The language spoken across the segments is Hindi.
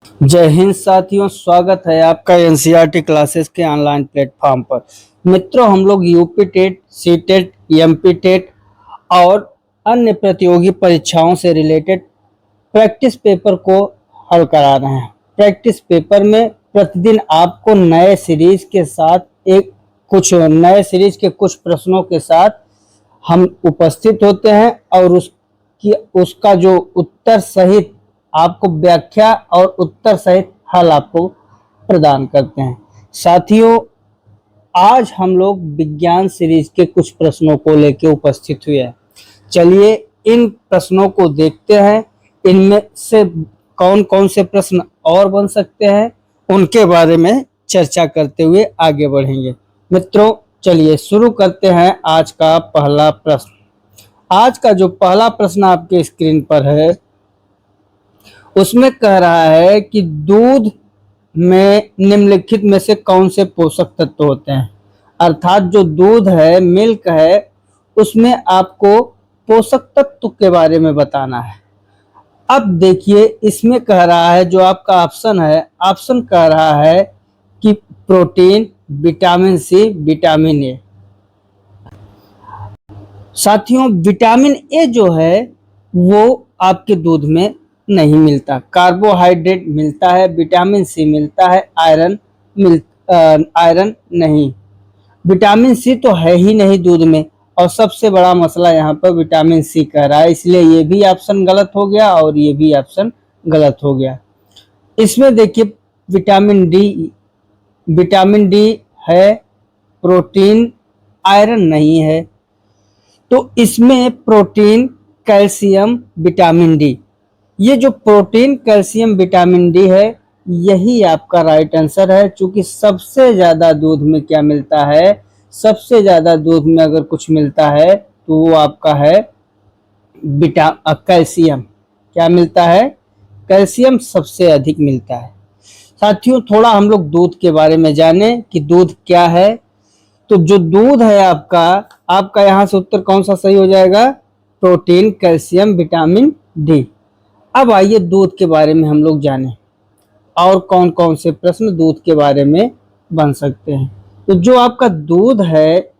जय हिंद साथियों, स्वागत है आपका एनसीईआरटी क्लासेस के ऑनलाइन प्लेटफॉर्म पर। मित्रों, हम लोग UP TET, C TET, MP TET और अन्य प्रतियोगी परीक्षाओं से रिलेटेड प्रैक्टिस पेपर को हल करा रहे हैं। प्रैक्टिस पेपर में प्रतिदिन आपको नए सीरीज के कुछ प्रश्नों के साथ हम उपस्थित होते हैं और उसका जो उत्तर सहित आपको व्याख्या और उत्तर सहित हल आपको प्रदान करते हैं। साथियों, आज हम लोग विज्ञान सीरीज के कुछ प्रश्नों को लेकर उपस्थित हुए हैं। चलिए इन प्रश्नों को देखते हैं। इनमें से कौन कौन से प्रश्न और बन सकते हैं, उनके बारे में चर्चा करते हुए आगे बढ़ेंगे। मित्रों, चलिए शुरू करते हैं आज का पहला प्रश्न। आज का जो पहला प्रश्न आपके स्क्रीन पर है, उसमें कह रहा है कि दूध में निम्नलिखित में से कौन से पोषक तत्व होते हैं। अर्थात जो दूध है, मिल्क है, उसमें आपको पोषक तत्व के बारे में बताना है। अब देखिए, इसमें कह रहा है, जो आपका ऑप्शन है, ऑप्शन कह रहा है कि protein, vitamin C, vitamin A. साथियों, विटामिन ए जो है वो आपके दूध में नहीं मिलता। कार्बोहाइड्रेट मिलता है, विटामिन सी मिलता है, आयरन नहीं। विटामिन सी तो है ही नहीं दूध में, और सबसे बड़ा मसला यहाँ पर विटामिन सी कह रहा है, इसलिए ये भी ऑप्शन गलत हो गया और ये भी ऑप्शन गलत हो गया। इसमें देखिए, विटामिन डी है, प्रोटीन, आयरन नहीं है, तो इसमें प्रोटीन, कैल्शियम, विटामिन डी, ये जो प्रोटीन, कैल्शियम, विटामिन डी है, यही आपका राइट आंसर है। क्योंकि सबसे ज्यादा दूध में क्या मिलता है, सबसे ज्यादा दूध में अगर कुछ मिलता है तो वो आपका है कैल्शियम। क्या मिलता है? कैल्शियम सबसे अधिक मिलता है। साथियों, थोड़ा हम लोग दूध के बारे में जाने कि दूध क्या है। तो जो दूध है आपका यहाँ से उत्तर कौन सा सही हो जाएगा? Protein, calcium, vitamin D. अब आइए दूध के बारे में हम लोग जानें और कौन कौन से प्रश्न दूध के बारे में बन सकते हैं। तो जो आपका दूध है,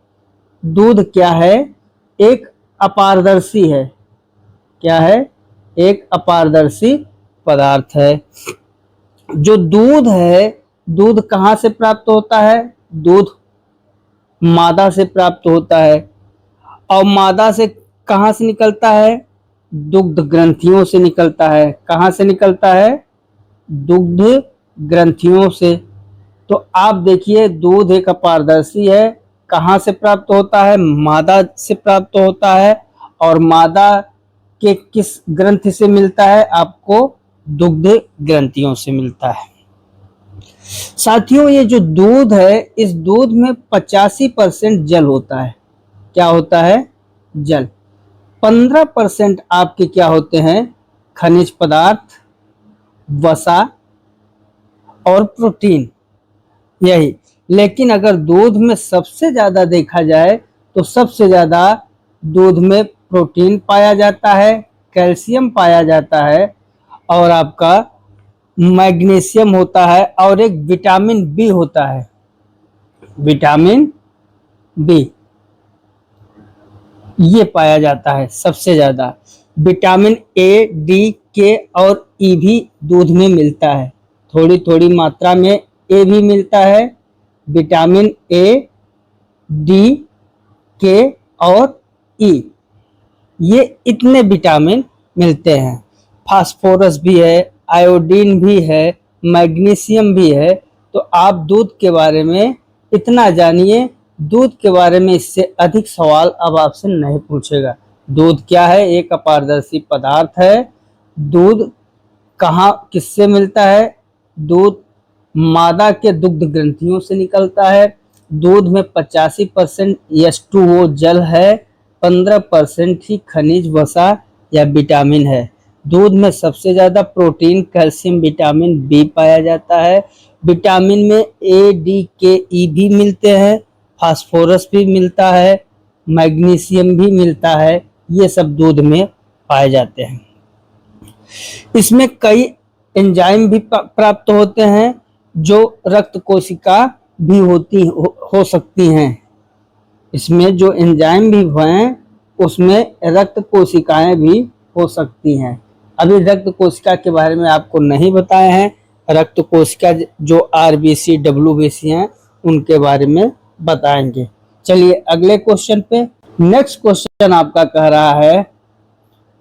दूध क्या है? एक अपारदर्शी है। क्या है? एक अपारदर्शी पदार्थ है। जो दूध है, दूध कहाँ से प्राप्त होता है? दूध मादा से प्राप्त होता है। और मादा से कहाँ से निकलता है? दुग्ध ग्रंथियों से निकलता है। कहाँ से निकलता है? दुग्ध ग्रंथियों से। तो आप देखिए, दूध एक अपारदर्शी है। कहाँ से प्राप्त होता है? मादा से प्राप्त होता है। और मादा के किस ग्रंथि से मिलता है? आपको दुग्ध ग्रंथियों से मिलता है। साथियों, ये जो दूध है, इस दूध में 85% जल होता है। क्या होता है? जल। 15% आपके क्या होते हैं? खनिज पदार्थ, वसा और प्रोटीन, यही। लेकिन अगर दूध में सबसे ज्यादा देखा जाए तो सबसे ज्यादा दूध में प्रोटीन पाया जाता है, कैल्शियम पाया जाता है, और आपका मैग्नीशियम होता है, और एक विटामिन बी होता है। विटामिन बी ये पाया जाता है सबसे ज्यादा। विटामिन ए, डी, के और ई भी दूध में मिलता है। थोड़ी थोड़ी मात्रा में ए भी मिलता है। विटामिन ए, डी, के और ई, ये इतने विटामिन मिलते हैं। फास्फोरस भी है, आयोडीन भी है, मैग्नीशियम भी है। तो आप दूध के बारे में इतना जानिए। दूध के बारे में इससे अधिक सवाल अब आपसे नहीं पूछेगा। दूध क्या है? एक अपारदर्शी पदार्थ है। दूध कहाँ किससे मिलता है? दूध मादा के दुग्ध ग्रंथियों से निकलता है। दूध में 85% H2O जल है, 15% ही खनिज, वसा या विटामिन है। दूध में सबसे ज्यादा प्रोटीन, कैल्शियम, विटामिन बी पाया जाता है। विटामिन में ए, डी, के, ई भी मिलते हैं। फास्फोरस भी मिलता है, मैग्नीशियम भी मिलता है। ये सब दूध में पाए जाते हैं। इसमें कई एंजाइम भी प्राप्त होते हैं, जो रक्त कोशिका भी हो सकती हैं। इसमें जो एंजाइम भी हैं उसमें रक्त कोशिकाएं भी हो सकती हैं। अभी रक्त कोशिका के बारे में आपको नहीं बताए हैं, रक्त कोशिका जो आरबीसी डब्ल्यूबीसी हैं उनके बारे में बताएंगे। चलिए अगले क्वेश्चन पे। नेक्स्ट क्वेश्चन आपका कह रहा है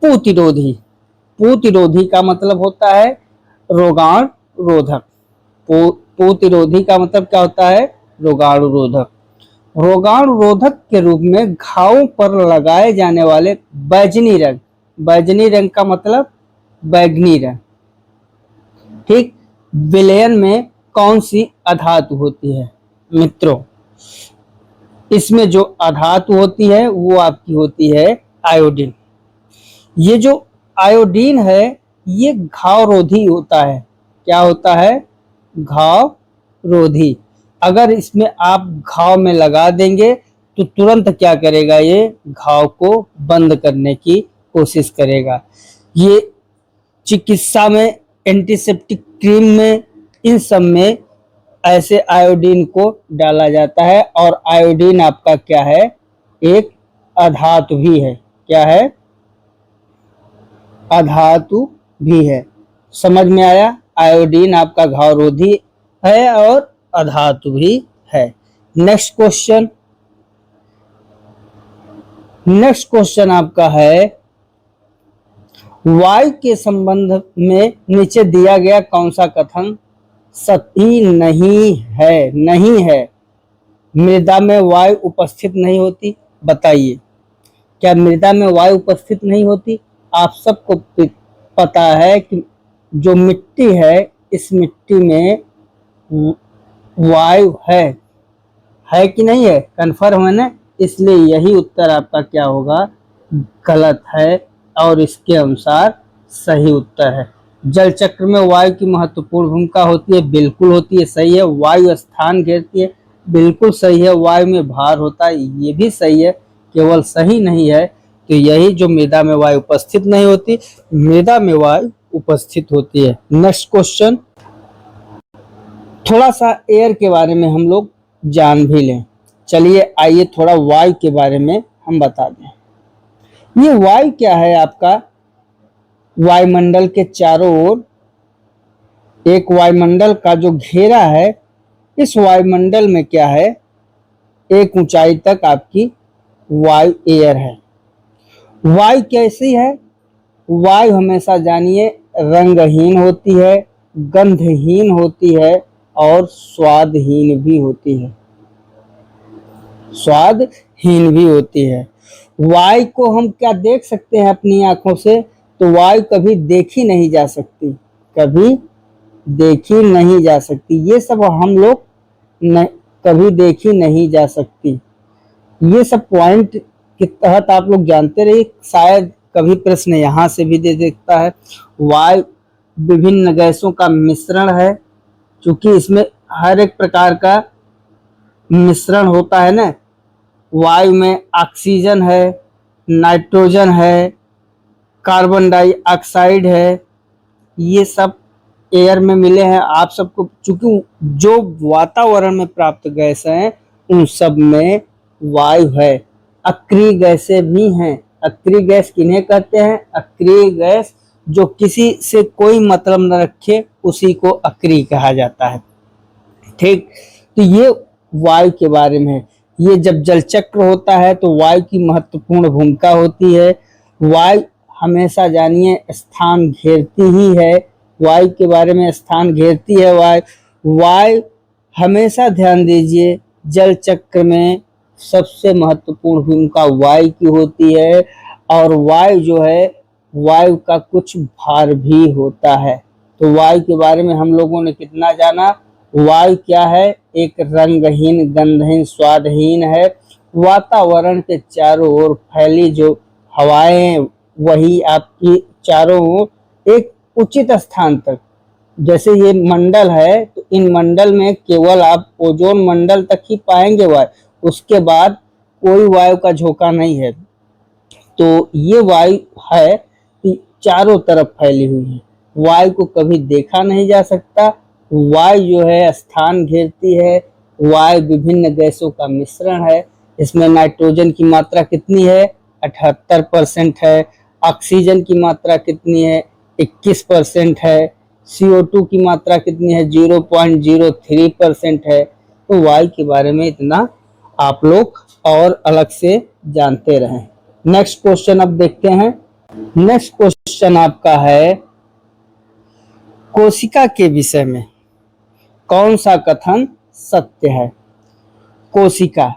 प्रतिरोधी। प्रतिरोधी का मतलब होता है रोगाणु रोधक। प्रतिरोधी का मतलब क्या होता है? रोगाणु रोधक। रोगाणु रोधक के रूप में घावों पर लगाए जाने वाले बैगनी रंग, बैगनी रंग का मतलब बैगनी रंग, ठीक, विलयन में कौन सी अधातु होती है? मित्रों, इसमें जो अधातु होती है वो आपकी होती है आयोडीन। ये जो आयोडीन है ये घाव रोधी होता है। क्या होता है? घाव रोधी। अगर इसमें आप घाव में लगा देंगे तो तुरंत क्या करेगा? ये घाव को बंद करने की कोशिश करेगा। ये चिकित्सा में, एंटीसेप्टिक क्रीम में, इन सब में ऐसे आयोडीन को डाला जाता है। और आयोडीन आपका क्या है? एक अधातु भी है। क्या है? अधातु भी है। समझ में आया? आयोडीन आपका घाव रोधी है और अधातु भी है। Next question. नेक्स्ट क्वेश्चन आपका है वायु के संबंध में नीचे दिया गया कौन सा कथन सही नहीं है? नहीं है। मृदा में वायु उपस्थित नहीं होती। बताइए, क्या मृदा में वायु उपस्थित नहीं होती? आप सबको पता है कि जो मिट्टी है इस मिट्टी में वायु है कि नहीं है? कन्फर्म है ना? इसलिए यही उत्तर आपका क्या होगा? गलत है और इसके अनुसार सही उत्तर है। जल चक्र में वायु की महत्वपूर्ण भूमिका होती है। बिल्कुल होती है, सही है। वायु स्थान घेरती है। बिल्कुल सही है। वायु में भार होता है। ये भी सही है। केवल सही नहीं है तो यही जो मृदा में वायु उपस्थित नहीं होती, मृदा में वायु उपस्थित होती है। Next question. थोड़ा सा एयर के बारे में हम लोग जान भी लें। चलिए आइए थोड़ा वायु के बारे में हम बता दें। ये वायु क्या है? आपका वायुमंडल के चारों ओर एक वायुमंडल का जो घेरा है, इस वायुमंडल में क्या है? एक ऊंचाई तक आपकी वायु एयर है। वायु कैसी है? वायु हमेशा जानिए रंगहीन होती है, गंधहीन होती है और स्वादहीन भी होती है। स्वादहीन भी होती है। वायु को हम क्या देख सकते हैं अपनी आंखों से? तो वायु कभी देखी नहीं जा सकती, कभी देखी नहीं जा सकती। ये सब हम लोग कभी देखी नहीं जा सकती। ये सब पॉइंट के तहत आप लोग जानते रहिए। शायद कभी प्रश्न यहाँ से भी दे देता है। वायु विभिन्न गैसों का मिश्रण है। क्योंकि इसमें हर एक प्रकार का मिश्रण होता है ना। वायु में ऑक्सीजन है, नाइट्रोजन है, कार्बन डाइऑक्साइड है, ये सब एयर में मिले हैं। आप सबको चूंकि जो वातावरण में प्राप्त गैस हैं उन सब में वायु है। अक्रिय गैसें भी हैं। अक्रिय गैस किन्हें कहते हैं? अक्रिय गैस जो किसी से कोई मतलब न रखे उसी को अक्रिय कहा जाता है। ठीक, तो ये वायु के बारे में है। ये जब जल चक्र होता है तो वायु की महत्वपूर्ण भूमिका होती है। वायु हमेशा जानिए स्थान घेरती ही है। वायु के बारे में स्थान घेरती है वायु हमेशा ध्यान दीजिए जल चक्र में सबसे महत्वपूर्ण भूमिका वायु की होती है। और वायु जो है, वायु का कुछ भार भी होता है। तो वायु के बारे में हम लोगों ने कितना जाना? वायु क्या है? एक रंगहीन, गंधहीन, स्वादहीन है। वातावरण के चारों ओर फैली जो हवाएं वही आपकी चारों ओर एक उचित स्थान तक, जैसे ये मंडल है तो इन मंडल में केवल आप ओजोन मंडल तक ही पाएंगे वायु, उसके बाद कोई वायु का झोंका नहीं है। तो ये वायु है चारों तरफ फैली हुई है। वायु को कभी देखा नहीं जा सकता। वायु जो है स्थान घेरती है। वायु विभिन्न गैसों का मिश्रण है। इसमें नाइट्रोजन की मात्रा कितनी है? 78% है। ऑक्सीजन की मात्रा कितनी है? 21% है। CO2 की मात्रा कितनी है? 0.03% है। तो वायु के बारे में इतना आप लोग और अलग से जानते रहें। नेक्स्ट क्वेश्चन अब देखते हैं। नेक्स्ट क्वेश्चन आपका है कोशिका के विषय में कौन सा कथन सत्य है? कोशिका,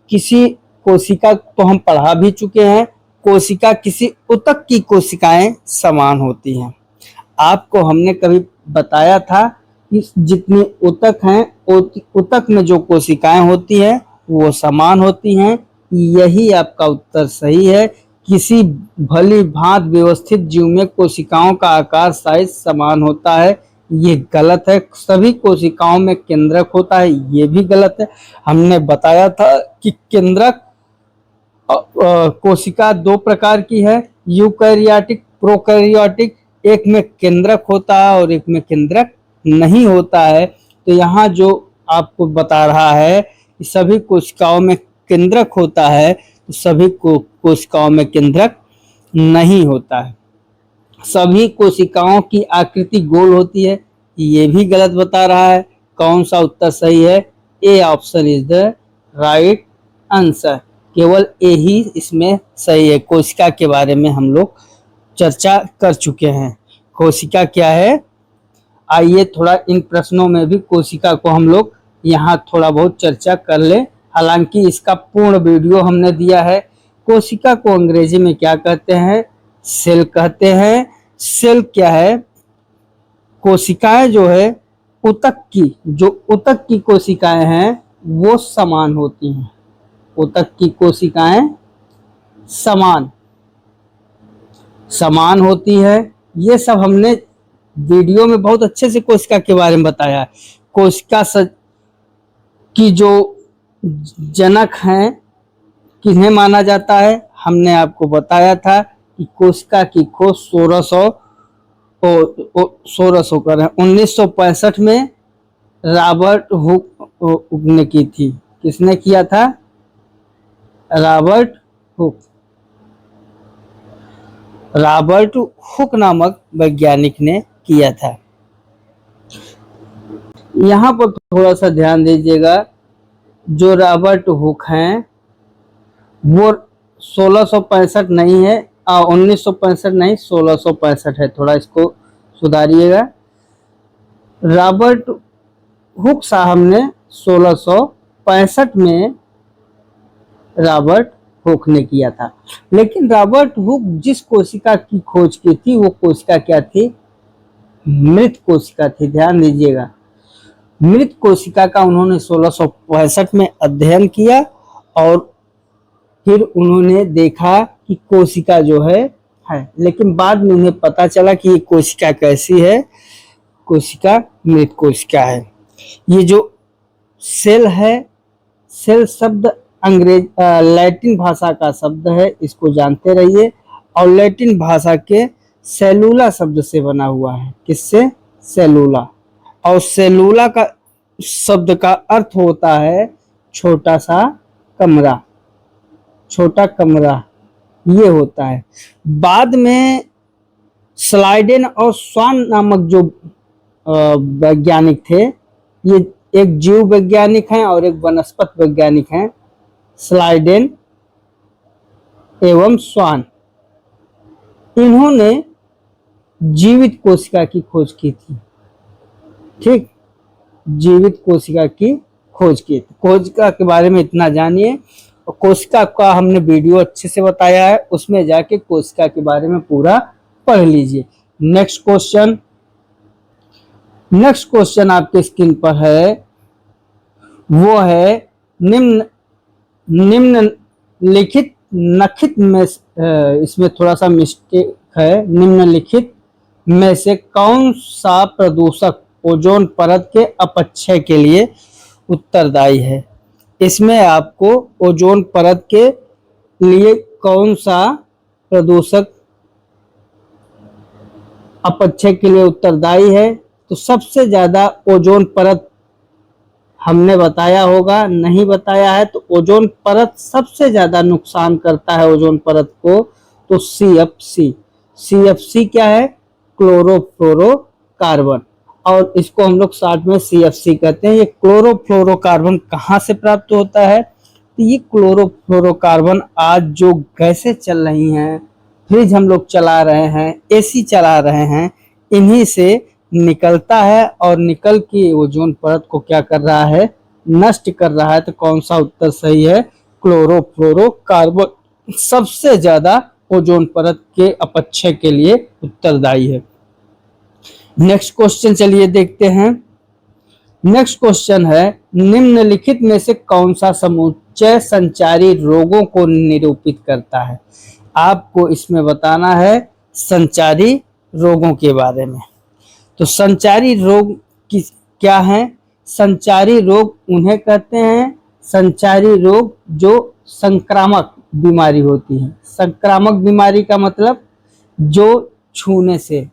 किसी कोशिका तो हम पढ़ा भी चुके हैं। कोशिका किसी ऊतक की कोशिकाएं समान होती हैं। आपको हमने कभी बताया था कि जितनी ऊतक हैं, ऊतक में जो कोशिकाएं होती हैं वो समान होती हैं। यही आपका उत्तर सही है। किसी भली भांत व्यवस्थित जीव में कोशिकाओं का आकार साइज समान होता है, ये गलत है। सभी कोशिकाओं में केंद्रक होता है, ये भी गलत है। हमने बताया था कि केंद्रक कोशिका दो प्रकार की है, यूकैरियोटिक, प्रोकैरियोटिक। एक में केंद्रक होता है और एक में केंद्रक नहीं होता है। तो यहाँ जो आपको बता रहा है कि सभी कोशिकाओं में केंद्रक होता है, तो सभी कोशिकाओं में केंद्रक नहीं होता है। सभी कोशिकाओं की आकृति गोल होती है, ये भी गलत बता रहा है। कौन सा उत्तर सही है? A option is the right answer. केवल ए ही इसमें सही है। कोशिका के बारे में हम लोग चर्चा कर चुके हैं। कोशिका क्या है? आइए थोड़ा इन प्रश्नों में भी कोशिका को हम लोग यहाँ थोड़ा बहुत चर्चा कर ले। हालांकि इसका पूर्ण वीडियो हमने दिया है। कोशिका को अंग्रेजी में क्या कहते हैं? सेल कहते हैं। सेल क्या है? कोशिकाएं जो है ऊतक की कोशिकाएं हैं वो समान होती हैं। ऊतक की कोशिकाएं समान होती है। ये सब हमने वीडियो में बहुत अच्छे से कोशिका के बारे में बताया है। कोशिका की जो जनक हैं किन्हें माना जाता है? हमने आपको बताया था कि कोशिका की खोज 1600 कर 1965 में रॉबर्ट हुक ने की थी। किसने किया था? रॉबर्ट हुक नामक वैज्ञानिक ने किया था। यहाँ पर थोड़ा सा ध्यान दीजिएगा। जो रॉबर्ट हुक हैं वो 1665 नहीं है, 1965 नहीं, 1665 है। थोड़ा इसको सुधारिएगा। रॉबर्ट हुक साहब ने 1665 में रॉबर्ट हुक ने किया था। लेकिन रॉबर्ट हुक जिस कोशिका की खोज की थी वो कोशिका क्या थी? मृत कोशिका थी। ध्यान दीजिएगा, मृत कोशिका का उन्होंने 1665 में अध्ययन किया और फिर उन्होंने देखा कि कोशिका जो है। लेकिन बाद में उन्हें पता चला कि ये कोशिका कैसी है? कोशिका मृत कोशिका है। ये जो सेल है, सेल शब्द लैटिन भाषा का शब्द है, इसको जानते रहिए। और लैटिन भाषा के सेलुला शब्द से बना हुआ है। किससे? सेलुला। और सेलुला का शब्द का अर्थ होता है छोटा सा कमरा, छोटा कमरा, ये होता है। बाद में स्लाइडेन और स्वान नामक जो वैज्ञानिक थे, ये एक जीव वैज्ञानिक हैं और एक वनस्पत वैज्ञानिक हैं, स्लाइडेन एवं स्वान। इन्होंने जीवित कोशिका की खोज की थी। ठीक, जीवित कोशिका की खोज की थी। कोशिका के बारे में इतना जानिए। और कोशिका का हमने वीडियो अच्छे से बताया है, उसमें जाके कोशिका के बारे में पूरा पढ़ लीजिए। नेक्स्ट क्वेश्चन आपके स्क्रीन पर है, वो है निम्नलिखित नखित में, इसमें थोड़ा सा मिस्टेक है। निम्नलिखित में से कौन सा प्रदूषक ओजोन परत के अपक्षय के लिए उत्तरदायी है? इसमें आपको ओजोन परत के लिए कौन सा प्रदूषक अपक्षय के लिए उत्तरदायी है? तो सबसे ज्यादा ओजोन परत हमने बताया होगा, नहीं बताया है तो ओजोन परत सबसे ज्यादा नुकसान करता है ओजोन परत को, तो CFC। CFC क्या है? क्लोरोफ्लोरोकार्बन, और इसको हम लोग शॉर्ट में CFC कहते हैं। ये क्लोरोफ्लोरोकार्बन कहाँ से प्राप्त होता है? तो ये क्लोरोफ्लोरोकार्बन आज जो गैसें चल रही हैं, फ्रिज हम लोग चला रहे हैं, AC चला रहे हैं, इन्हीं से निकलता है और निकल के ओजोन परत को क्या कर रहा है? नष्ट कर रहा है। तो कौन सा उत्तर सही है? क्लोरोफ्लोरोकार्बन सबसे ज्यादा ओजोन परत के अपक्षय के लिए उत्तरदायी है। नेक्स्ट क्वेश्चन चलिए देखते हैं। नेक्स्ट क्वेश्चन है, निम्नलिखित में से कौन सा समुच्चय संचारी रोगों को निरूपित करता है? आपको इसमें बताना है संचारी रोगों के बारे में। तो संचारी रोग क्या है? संचारी रोग उन्हें कहते हैं, संचारी रोग जो संक्रामक बीमारी होती है। संक्रामक बीमारी का मतलब जो छूने से,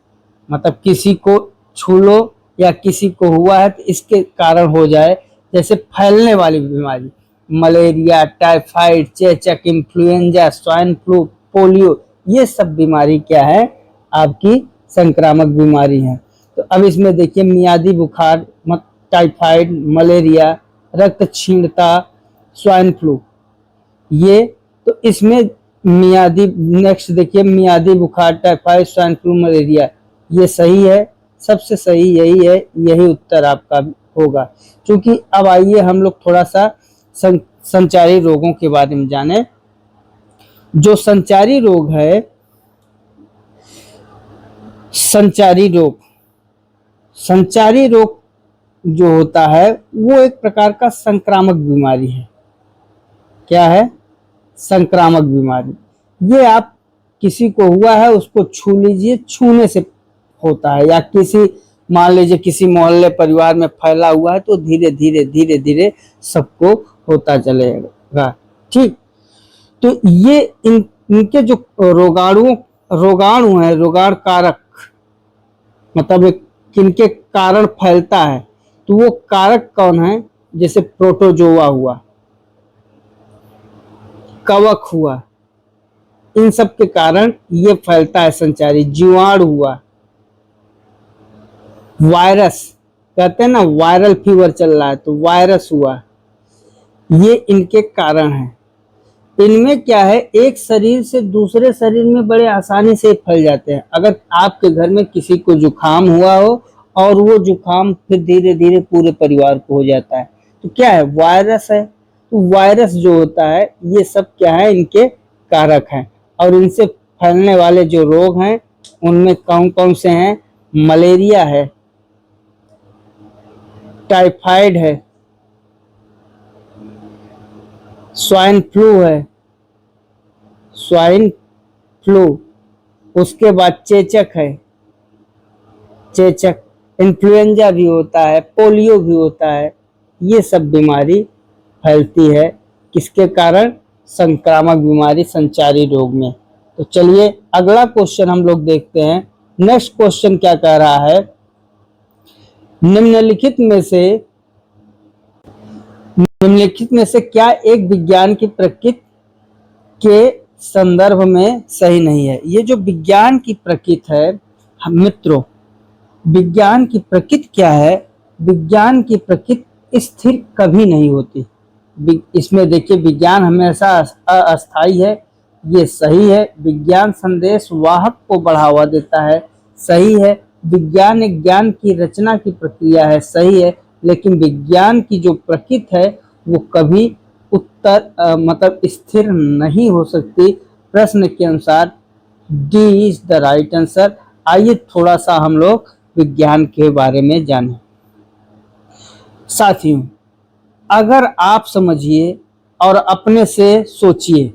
मतलब किसी को छू लो या किसी को हुआ है तो इसके कारण हो जाए, जैसे फैलने वाली बीमारी, मलेरिया, टाइफाइड, चेचक, इन्फ्लुएंजा, स्वाइन फ्लू, पोलियो, ये सब बीमारी क्या है? आपकी संक्रामक बीमारी है। तो अब इसमें देखिए, मियादी बुखार, टाइफाइड, मलेरिया, रक्त क्षीणता, स्वाइन फ्लू, ये तो इसमें मियादी, नेक्स्ट देखिए मियादी बुखार, टाइफाइड, स्वाइन फ्लू, मलेरिया, ये सही है, सबसे सही यही है, यही उत्तर आपका होगा। क्योंकि अब आइए हम लोग थोड़ा सा संचारी रोगों के बारे में जाने। जो संचारी रोग है, संचारी रोग जो होता है वो एक प्रकार का संक्रामक बीमारी है। क्या है? संक्रामक बीमारी। ये आप किसी को हुआ है उसको छू लीजिए, छूने से होता है, या किसी, मान लीजिए किसी मोहल्ले परिवार में फैला हुआ है तो धीरे धीरे धीरे धीरे सबको होता चलेगा। ठीक, तो ये इनके जो रोगाणु है, रोगाण कारक, मतलब किनके कारण फैलता है, तो वो कारक कौन है? जैसे प्रोटोजोआ हुआ, कवक हुआ, इन सब के कारण ये फैलता है संचारी। जीवाणु हुआ, वायरस, कहते हैं ना वायरल फीवर चल रहा है तो वायरस हुआ, ये इनके कारण है। इनमें क्या है, एक शरीर से दूसरे शरीर में बड़े आसानी से फैल जाते हैं। अगर आपके घर में किसी को जुकाम हुआ हो और वो जुकाम फिर धीरे धीरे पूरे परिवार को हो जाता है, तो क्या है? वायरस है। तो वायरस जो होता है ये सब क्या है? इनके कारक हैं। और इनसे फैलने वाले जो रोग हैं उनमें कौन कौन से हैं? मलेरिया है, टाइफाइड है, स्वाइन फ्लू है, स्वाइन फ्लू, उसके बाद चेचक है, चेचक, इन्फ्लुएंजा भी होता है, पोलियो भी होता है। ये सब बीमारी फैलती है किसके कारण? संक्रामक बीमारी, संचारी रोग में। तो चलिए अगला क्वेश्चन हम लोग देखते हैं। नेक्स्ट क्वेश्चन क्या कह रहा है, निम्नलिखित में से क्या एक विज्ञान की प्रकृति के संदर्भ में सही नहीं है? ये जो विज्ञान की प्रकृति है मित्रों, विज्ञान की प्रकृति क्या है? विज्ञान की प्रकृति स्थिर कभी नहीं होती। इसमें देखिए विज्ञान हमेशा अस्थायी है, ये सही है। विज्ञान संदेश वाहक को बढ़ावा देता है, सही है। विज्ञान एक ज्ञान की रचना की प्रक्रिया है, सही है। लेकिन विज्ञान की जो प्रकृति है वो कभी मतलब स्थिर नहीं हो सकती। प्रश्न के अनुसार D is the right answer. आइए थोड़ा सा हम लोग विज्ञान के बारे में जानें। साथियों, अगर आप समझिए और अपने से सोचिए,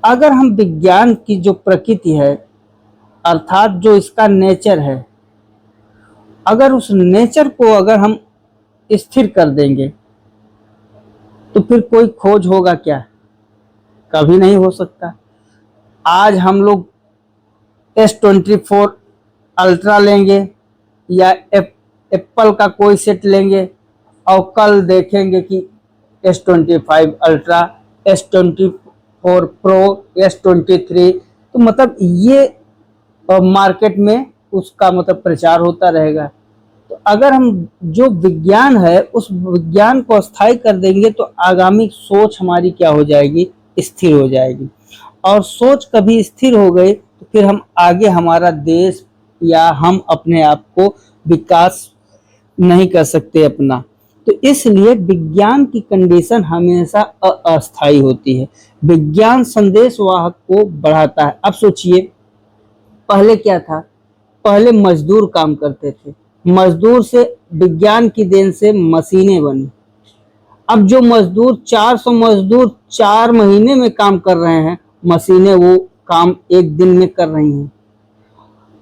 अगर हम विज्ञान की जो प्रकृति है अर्थात जो इसका नेचर है, अगर उस नेचर को अगर हम स्थिर कर देंगे तो फिर कोई खोज होगा क्या? कभी नहीं हो सकता। आज हम लोग S24 अल्ट्रा लेंगे या एप्पल का कोई सेट लेंगे और कल देखेंगे कि S25 ultra, S24 pro, S23, तो मतलब ये मार्केट में उसका मतलब प्रचार होता रहेगा। तो अगर हम जो विज्ञान है उस विज्ञान को स्थायी कर देंगे तो आगामी सोच हमारी क्या हो जाएगी, स्थिर हो जाएगी। और सोच कभी स्थिर हो गई तो फिर हम आगे हमारा देश या हम अपने आप को विकास नहीं कर सकते अपना। तो इसलिए विज्ञान की कंडीशन हमेशा अस्थायी होती है। विज्ञान संदेश वाहक को बढ़ाता है। अब सोचिए पहले क्या था, पहले मजदूर काम करते थे, मजदूर से विज्ञान की देन से मशीनें बनी। अब जो मजदूर 400 मजदूर 4 महीने में काम कर रहे हैं, मशीनें वो काम एक दिन में कर रही हैं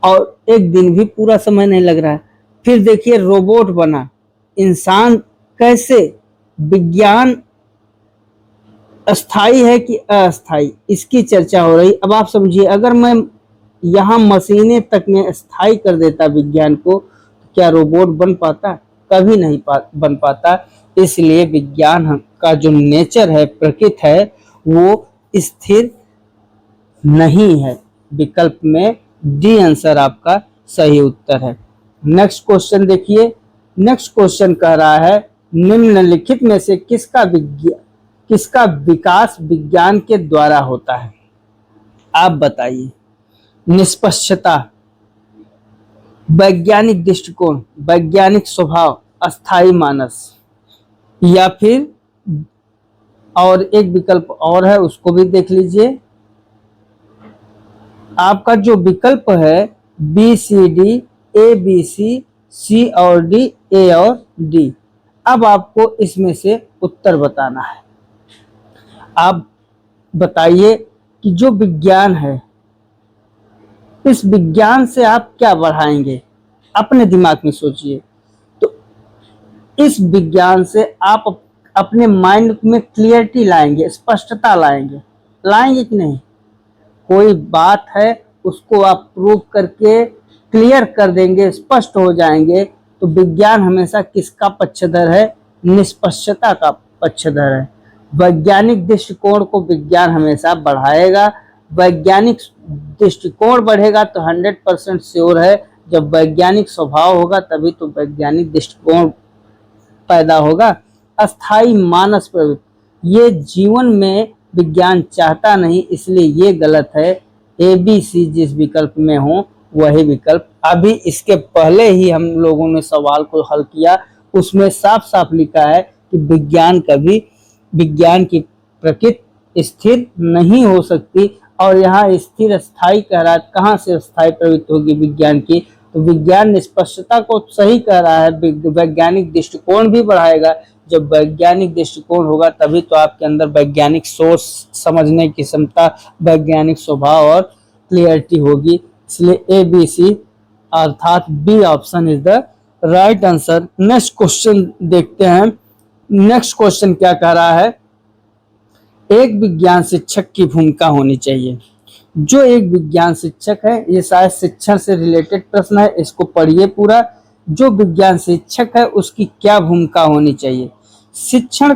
और एक दिन भी पूरा समय नहीं लग रहा है। फिर देखिए रोबोट बना, इंसान कैसे, विज्ञान अस्थाई है कि अस्थाई, इसकी चर्चा हो रही। अब आप समझिए अगर मैं यहाँ मशीनें तक में स्थायी कर देता विज्ञान को, तो क्या रोबोट बन पाता? कभी नहीं बन पाता। इसलिए विज्ञान का जो नेचर है, प्रकृति है, वो स्थिर नहीं है। विकल्प में डी आंसर आपका सही उत्तर है। नेक्स्ट क्वेश्चन देखिए। नेक्स्ट क्वेश्चन कह रहा है निम्नलिखित में से किसका विकास विज्ञान के द्वारा होता है? आप बताइए। निष्पक्षता, वैज्ञानिक दृष्टिकोण, वैज्ञानिक स्वभाव, अस्थाई मानस, या फिर और एक विकल्प और है उसको भी देख लीजिए। आपका जो विकल्प है B C D, A B C, C और डी, ए और डी। अब आपको इसमें से उत्तर बताना है। आप बताइए कि जो विज्ञान है, इस विज्ञान से आप क्या बढ़ाएंगे? अपने दिमाग में सोचिए। तो इस विज्ञान से आप अपने माइंड में क्लियरिटी लाएंगे, स्पष्टता लाएंगे कि नहीं? कोई बात है उसको आप प्रूव करके क्लियर कर देंगे, स्पष्ट हो जाएंगे। तो विज्ञान हमेशा किसका पक्षधर है? निष्पक्षता का पक्षधर है। वैज्ञानिक दृष्टिकोण को विज्ञान हमेशा बढ़ाएगा। वैज्ञानिक दृष्टिकोण बढ़ेगा तो 100% श्योर है जब वैज्ञानिक स्वभाव होगा तभी तो वैज्ञानिक दृष्टिकोण पैदा होगा। अस्थाई मानस प्रवृत्ति, ये जीवन में विज्ञान चाहता नहीं, इसलिए ये गलत है। ए बी सी जिस विकल्प में हो वही विकल्प। अभी इसके पहले ही हम लोगों ने सवाल को हल किया, उसमें साफ साफ लिखा है कि विज्ञान की प्रकृति स्थिर नहीं हो सकती। और यहाँ स्थिर स्थायी कह रहा है, कहाँ से स्थायी प्रवृत्ति होगी विज्ञान की? तो विज्ञान निष्पक्षता को सही कह रहा है, वैज्ञानिक दृष्टिकोण भी बढ़ाएगा। जब वैज्ञानिक दृष्टिकोण होगा तभी तो आपके अंदर वैज्ञानिक सोच, समझने की क्षमता, वैज्ञानिक स्वभाव और क्लियरिटी होगी। इसलिए ए बी सी अर्थात B option is the right answer. Next question देखते हैं। नेक्स्ट क्वेश्चन क्या कह रहा है? एक विज्ञान शिक्षक की भूमिका होनी चाहिए। जो एक विज्ञान शिक्षक है, ये शायद शिक्षण से रिलेटेड प्रश्न है, इसको पढ़िए पूरा। जो विज्ञान शिक्षक है उसकी क्या भूमिका होनी चाहिए? शिक्षण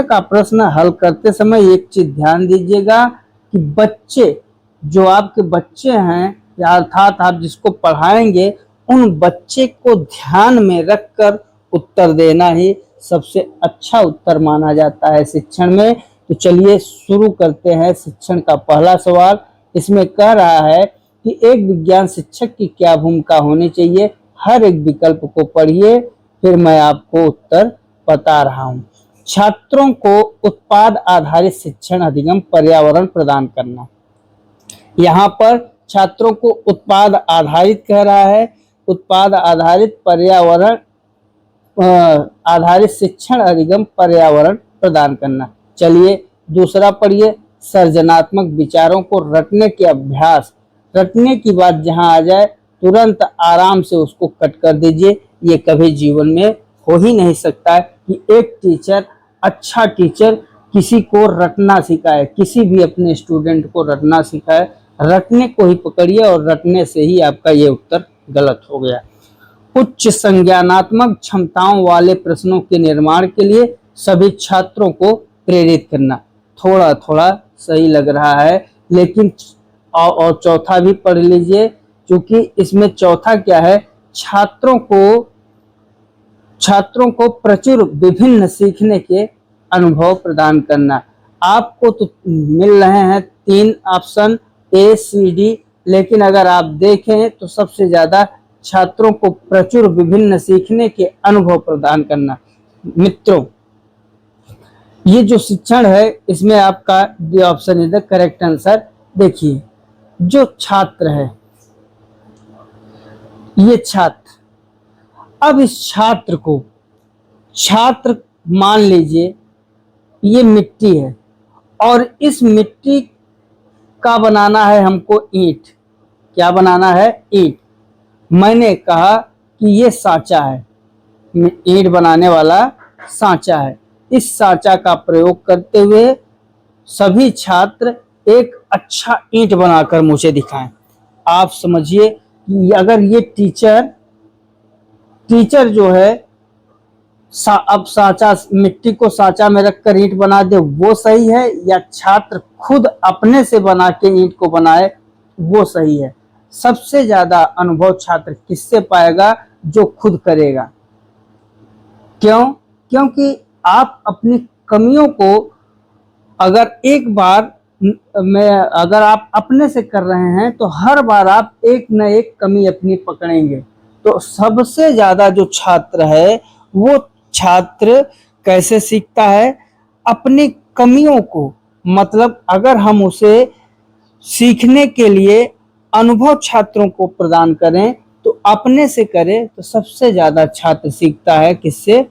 का प्रश्न हल करते समय एक चीज ध्यान दीजिएगा कि बच्चे, जो आपके बच्चे हैं या अर्थात आप जिसको पढ़ाएंगे, उन बच्चे को ध्यान में रखकर उत्तर देना ही सबसे अच्छा उत्तर माना जाता है शिक्षण में। तो चलिए शुरू करते हैं शिक्षण का पहला सवाल। इसमें कह रहा है कि एक विज्ञान शिक्षक की क्या भूमिका होनी चाहिए। हर एक विकल्प को पढ़िए, फिर मैं आपको उत्तर बता रहा हूँ। छात्रों को उत्पाद आधारित शिक्षण अधिगम पर्यावरण प्रदान करना। यहाँ पर छात्रों को उत्पाद आधारित कह रहा है, उत्पाद आधारित पर्यावरण आधारित शिक्षण अधिगम पर्यावरण प्रदान करना। चलिए दूसरा पढ़िए। सृजनात्मक विचारों को रटने के अभ्यास। रटने की बात जहां आ जाए तुरंत आराम से उसको कट कर दीजिए। ये कभी जीवन में हो ही नहीं सकता कि एक टीचर, अच्छा टीचर किसी को रटना सिखाए, किसी भी अपने स्टूडेंट को रटना सिखाए। रटने को ही पकड़िए और रटने से ही आपका ये उत्तर गलत हो गया। उच्च संज्ञानात्मक क्षमताओं वाले प्रश्नों के निर्माण के लिए सभी छात्रों को प्रेरित करना। थोड़ा थोड़ा सही लग रहा है, लेकिन और चौथा भी पढ़ लीजिए, क्योंकि इसमें चौथा क्या है, छात्रों को प्रचुर विभिन्न सीखने के अनुभव प्रदान करना। आपको तो मिल रहे हैं 3 ऑप्शन ए सी डी, लेकिन अगर आप देखें तो सबसे ज्यादा छात्रों को प्रचुर विभिन्न सीखने के अनुभव प्रदान करना। मित्रों, ये जो शिक्षण है इसमें आपका D option is the correct answer. देखिए, जो छात्र है, ये छात्र, अब इस छात्र मान लीजिए ये मिट्टी है और इस मिट्टी का बनाना है हमको ईंट। क्या बनाना है? ईंट। मैंने कहा कि ये सांचा है, ईंट बनाने वाला सांचा है। इस सांचा का प्रयोग करते हुए सभी छात्र एक अच्छा ईंट बनाकर मुझे दिखाएं। आप समझिए कि अगर ये टीचर जो है अब सांचा, मिट्टी को सांचा में रखकर ईंट बना दे, वो सही है, या छात्र खुद अपने से बना के ईंट को बनाए, वो सही है? सबसे ज्यादा अनुभव छात्र किससे पाएगा? जो खुद करेगा। क्यों? क्योंकि आप अपनी कमियों को अगर एक बार में अगर आप अपने से कर रहे हैं तो हर बार आप एक न एक कमी अपनी पकड़ेंगे। तो सबसे ज्यादा जो छात्र है वो छात्र कैसे सीखता है? अपनी कमियों को, मतलब अगर हम उसे सीखने के लिए अनुभव छात्रों को प्रदान करें तो अपने से करें तो सबसे ज्यादा छात्र सीखता है। किससे?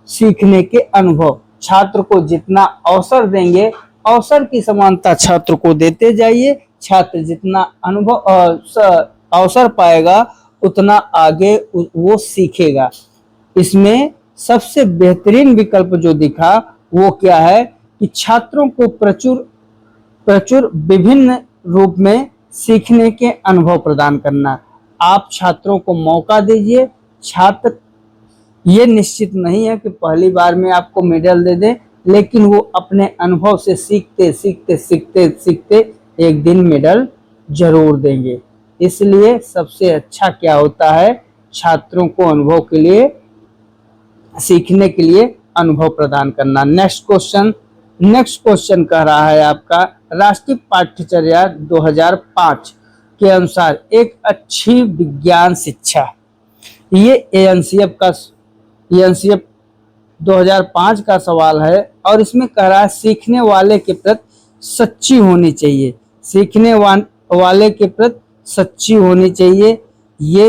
सीखने के अनुभव। छात्र को जितना अवसर देंगे, अवसर की समानता छात्र को देते जाइए। छात्र जितना अवसर पाएगा उतना आगे वो सीखेगा। इसमें सबसे बेहतरीन विकल्प जो दिखा वो क्या है कि छात्रों को प्रचुर विभिन्न रूप में सीखने के अनुभव प्रदान करना। आप छात्रों को मौका दीजिए। छात्र ये निश्चित नहीं है कि पहली बार में आपको मेडल दे दे, लेकिन वो अपने अनुभव से सीखते एक दिन मेडल जरूर देंगे। इसलिए सबसे अच्छा क्या होता है? छात्रों को अनुभव के लिए, सीखने के लिए अनुभव प्रदान करना। नेक्स्ट क्वेश्चन कह रहा है आपका, राष्ट्रीय पाठ्यचर्या 2005 के अनुसार एक अच्छी विज्ञान शिक्षा, ये एएनसीएफ 2005 का सवाल है और इसमें कह रहा है सीखने वाले के प्रति सच्ची होनी चाहिए। सीखने वाले के प्रति सच्ची होनी चाहिए। ये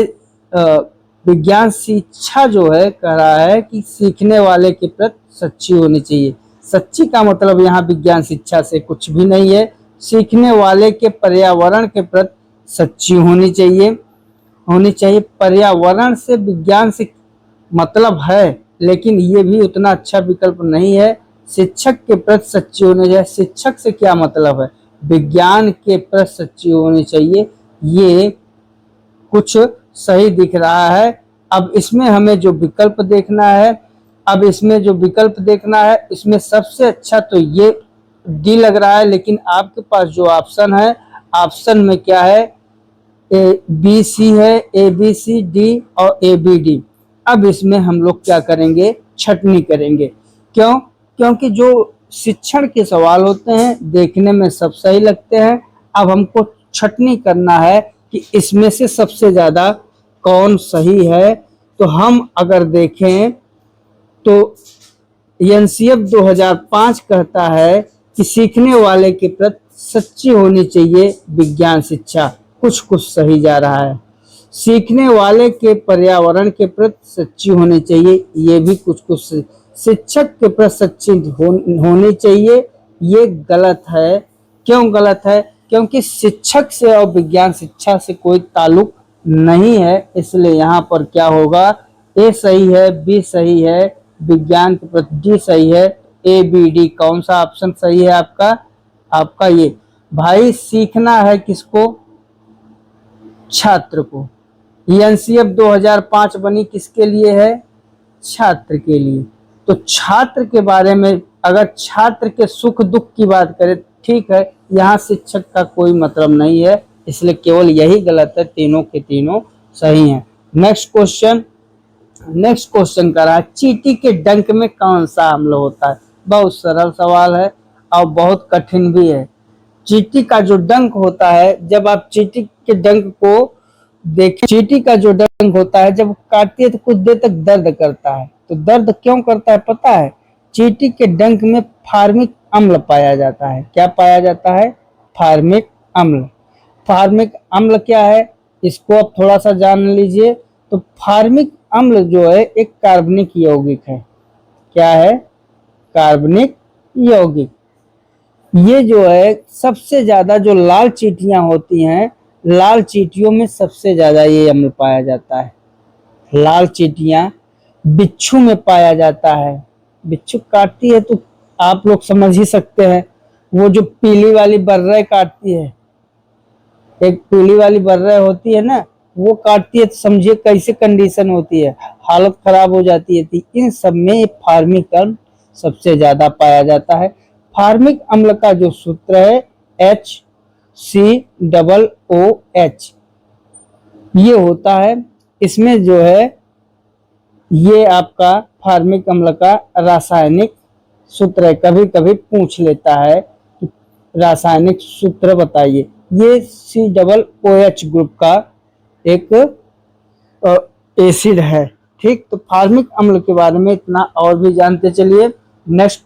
विज्ञान शिक्षा जो है कह रहा है कि सीखने वाले के प्रति सच्ची होनी चाहिए। सच्ची का मतलब यहाँ विज्ञान शिक्षा से कुछ भी नहीं है। सीखने वाले के पर्यावरण के प्रति सच्ची होनी चाहिए। पर्यावरण से विज्ञान से मतलब है, लेकिन ये भी उतना अच्छा विकल्प नहीं है। शिक्षक के प्रति सच्ची होनी चाहिए। शिक्षक से क्या मतलब है? विज्ञान के प्रति सच्ची होनी चाहिए। ये कुछ सही दिख रहा है। अब इसमें हमें जो विकल्प देखना है, इसमें सबसे अच्छा तो ये डी लग रहा है, लेकिन आपके पास जो ऑप्शन है, ऑप्शन में क्या है? बी सी है, ए बी सी डी और ए बी डी। अब इसमें हम लोग क्या करेंगे? छटनी करेंगे। क्यों? क्योंकि जो शिक्षण के सवाल होते हैं देखने में सब सही लगते हैं। अब हमको छटनी करना है कि इसमें से सबसे ज्यादा कौन सही है। तो हम अगर देखें तो एनसीएफ 2005 कहता है कि सीखने वाले के प्रति सच्ची होनी चाहिए विज्ञान शिक्षा। कुछ सही जा रहा है। सीखने वाले के पर्यावरण के प्रति सच्ची होनी चाहिए, ये भी कुछ शिक्षक के प्रति सच्ची होनी चाहिए, ये गलत है। क्यों गलत है? क्योंकि शिक्षक से और विज्ञान शिक्षा से कोई ताल्लुक नहीं है। इसलिए यहाँ पर क्या होगा? ए सही है, बी सही है, विज्ञान के प्रति डी सही है, ए बी डी कौन सा ऑप्शन सही है आपका? आपका ये। भाई सीखना है किसको? छात्र को। एनसीएफ 2005 बनी किसके लिए है? छात्र के लिए। तो छात्र के बारे में अगर छात्र के सुख दुख की बात करें, ठीक है, यहाँ शिक्षक का कोई मतलब नहीं है, इसलिए केवल यही गलत है, तीनों के तीनों सही हैं। नेक्स्ट क्वेश्चन कर रहा है, चींटी के डंक में कौन सा अम्ल होता है? बहुत सरल सवाल है और बहुत कठिन भी है। चींटी का जो डंक होता है, जब आप चींटी के डंक को देखें, चींटी का जो डंक होता है जब काटती है तो कुछ देर तक दर्द करता है। तो दर्द क्यों करता है पता है? चींटी के डंक में फार्मिक अम्ल पाया जाता है। क्या पाया जाता है? फार्मिक अम्ल। फार्मिक अम्ल क्या है, इसको आप थोड़ा सा जान लीजिए। तो फार्मिक अम्ल जो है एक कार्बनिक यौगिक है। क्या है? कार्बनिक यौगिक। ये जो है सबसे ज्यादा जो लाल चींटियां होती हैं, लाल चींटियों में सबसे ज्यादा ये अम्ल पाया जाता है। लाल चींटियां बिच्छू में पाया जाता है। बिच्छू काटती है तो आप लोग समझ ही सकते हैं, वो जो पीली वाली बर्रे काटती है, एक पीली वाली बर्रे होती है ना, वो काटती है तो समझिए कैसे कंडीशन होती है, हालत खराब हो जाती है। तो इन सब में फार्मिक अम्ल सबसे ज्यादा पाया जाता है। फार्मिक अम्ल का जो सूत्र है HCOOH, ये होता है। इसमें जो है ये आपका फार्मिक अम्ल का रासायनिक सूत्र है। कभी कभी पूछ लेता है कि रासायनिक सूत्र बताइए। ये COOH ग्रुप का एक एसिड है। ठीक, तो फार्मिक अम्ल के बारे में इतना और भी जानते चलिए। नेक्स्ट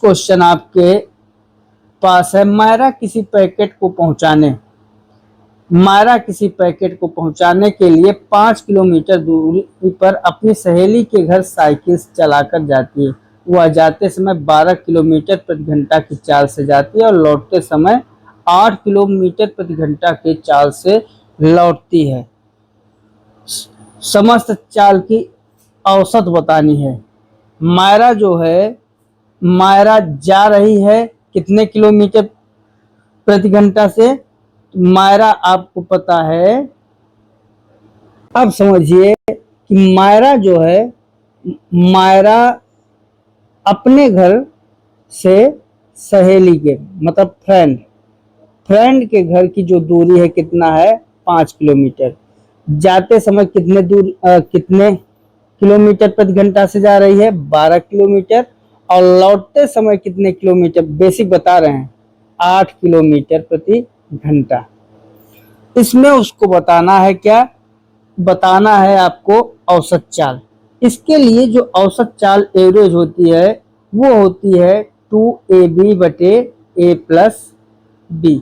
क्वेश्चन आपके पास है, मायरा किसी पैकेट को पहुंचाने के लिए 5 किलोमीटर दूरी पर अपनी सहेली के घर साइकिल चलाकर जाती है। वह जाते समय 12 किलोमीटर प्रति घंटा की चाल से जाती है और लौटते समय 8 किलोमीटर प्रति घंटा की चाल से लौटती है। समस्त चाल की औसत बतानी है। मायरा जा रही है कितने किलोमीटर प्रति घंटा से? मायरा आपको पता है, अब समझिए कि मायरा अपने घर से सहेली के मतलब फ्रेंड के घर की जो दूरी है कितना है? 5 किलोमीटर। जाते समय कितने किलोमीटर प्रति घंटा से जा रही है? 12 किलोमीटर। और लौटते समय कितने किलोमीटर? बेसिक बता रहे हैं, 8 किलोमीटर प्रति घंटा। इसमें उसको बताना है क्या? बताना है आपको औसत चाल। इसके लिए जो औसत चाल एवरेज होती है वो होती है 2AB बटे A प्लस B।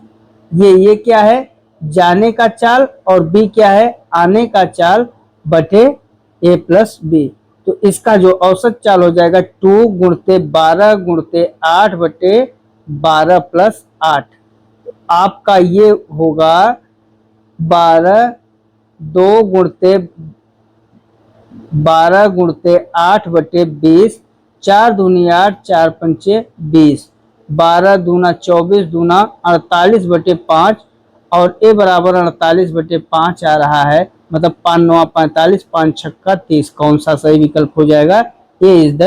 ये क्या है? जाने का चाल, और B क्या है? आने का चाल बटे A प्लस B। तो इसका जो औसत चाल हो जाएगा 2 गुणते 12 गुणते 8 बटे 12 प्लस 8। आपका ये होगा 12 गुणते 8 बटे 20, 4 दूनी 8, 4 पंचे 20, 12 दूना 24 दूना 48 बटे 5, और ए बराबर 48 बटे 5 आ रहा है। मतलब 5 9 45, 5 छक्का 30। कौन सा सही विकल्प हो जाएगा? ए इज द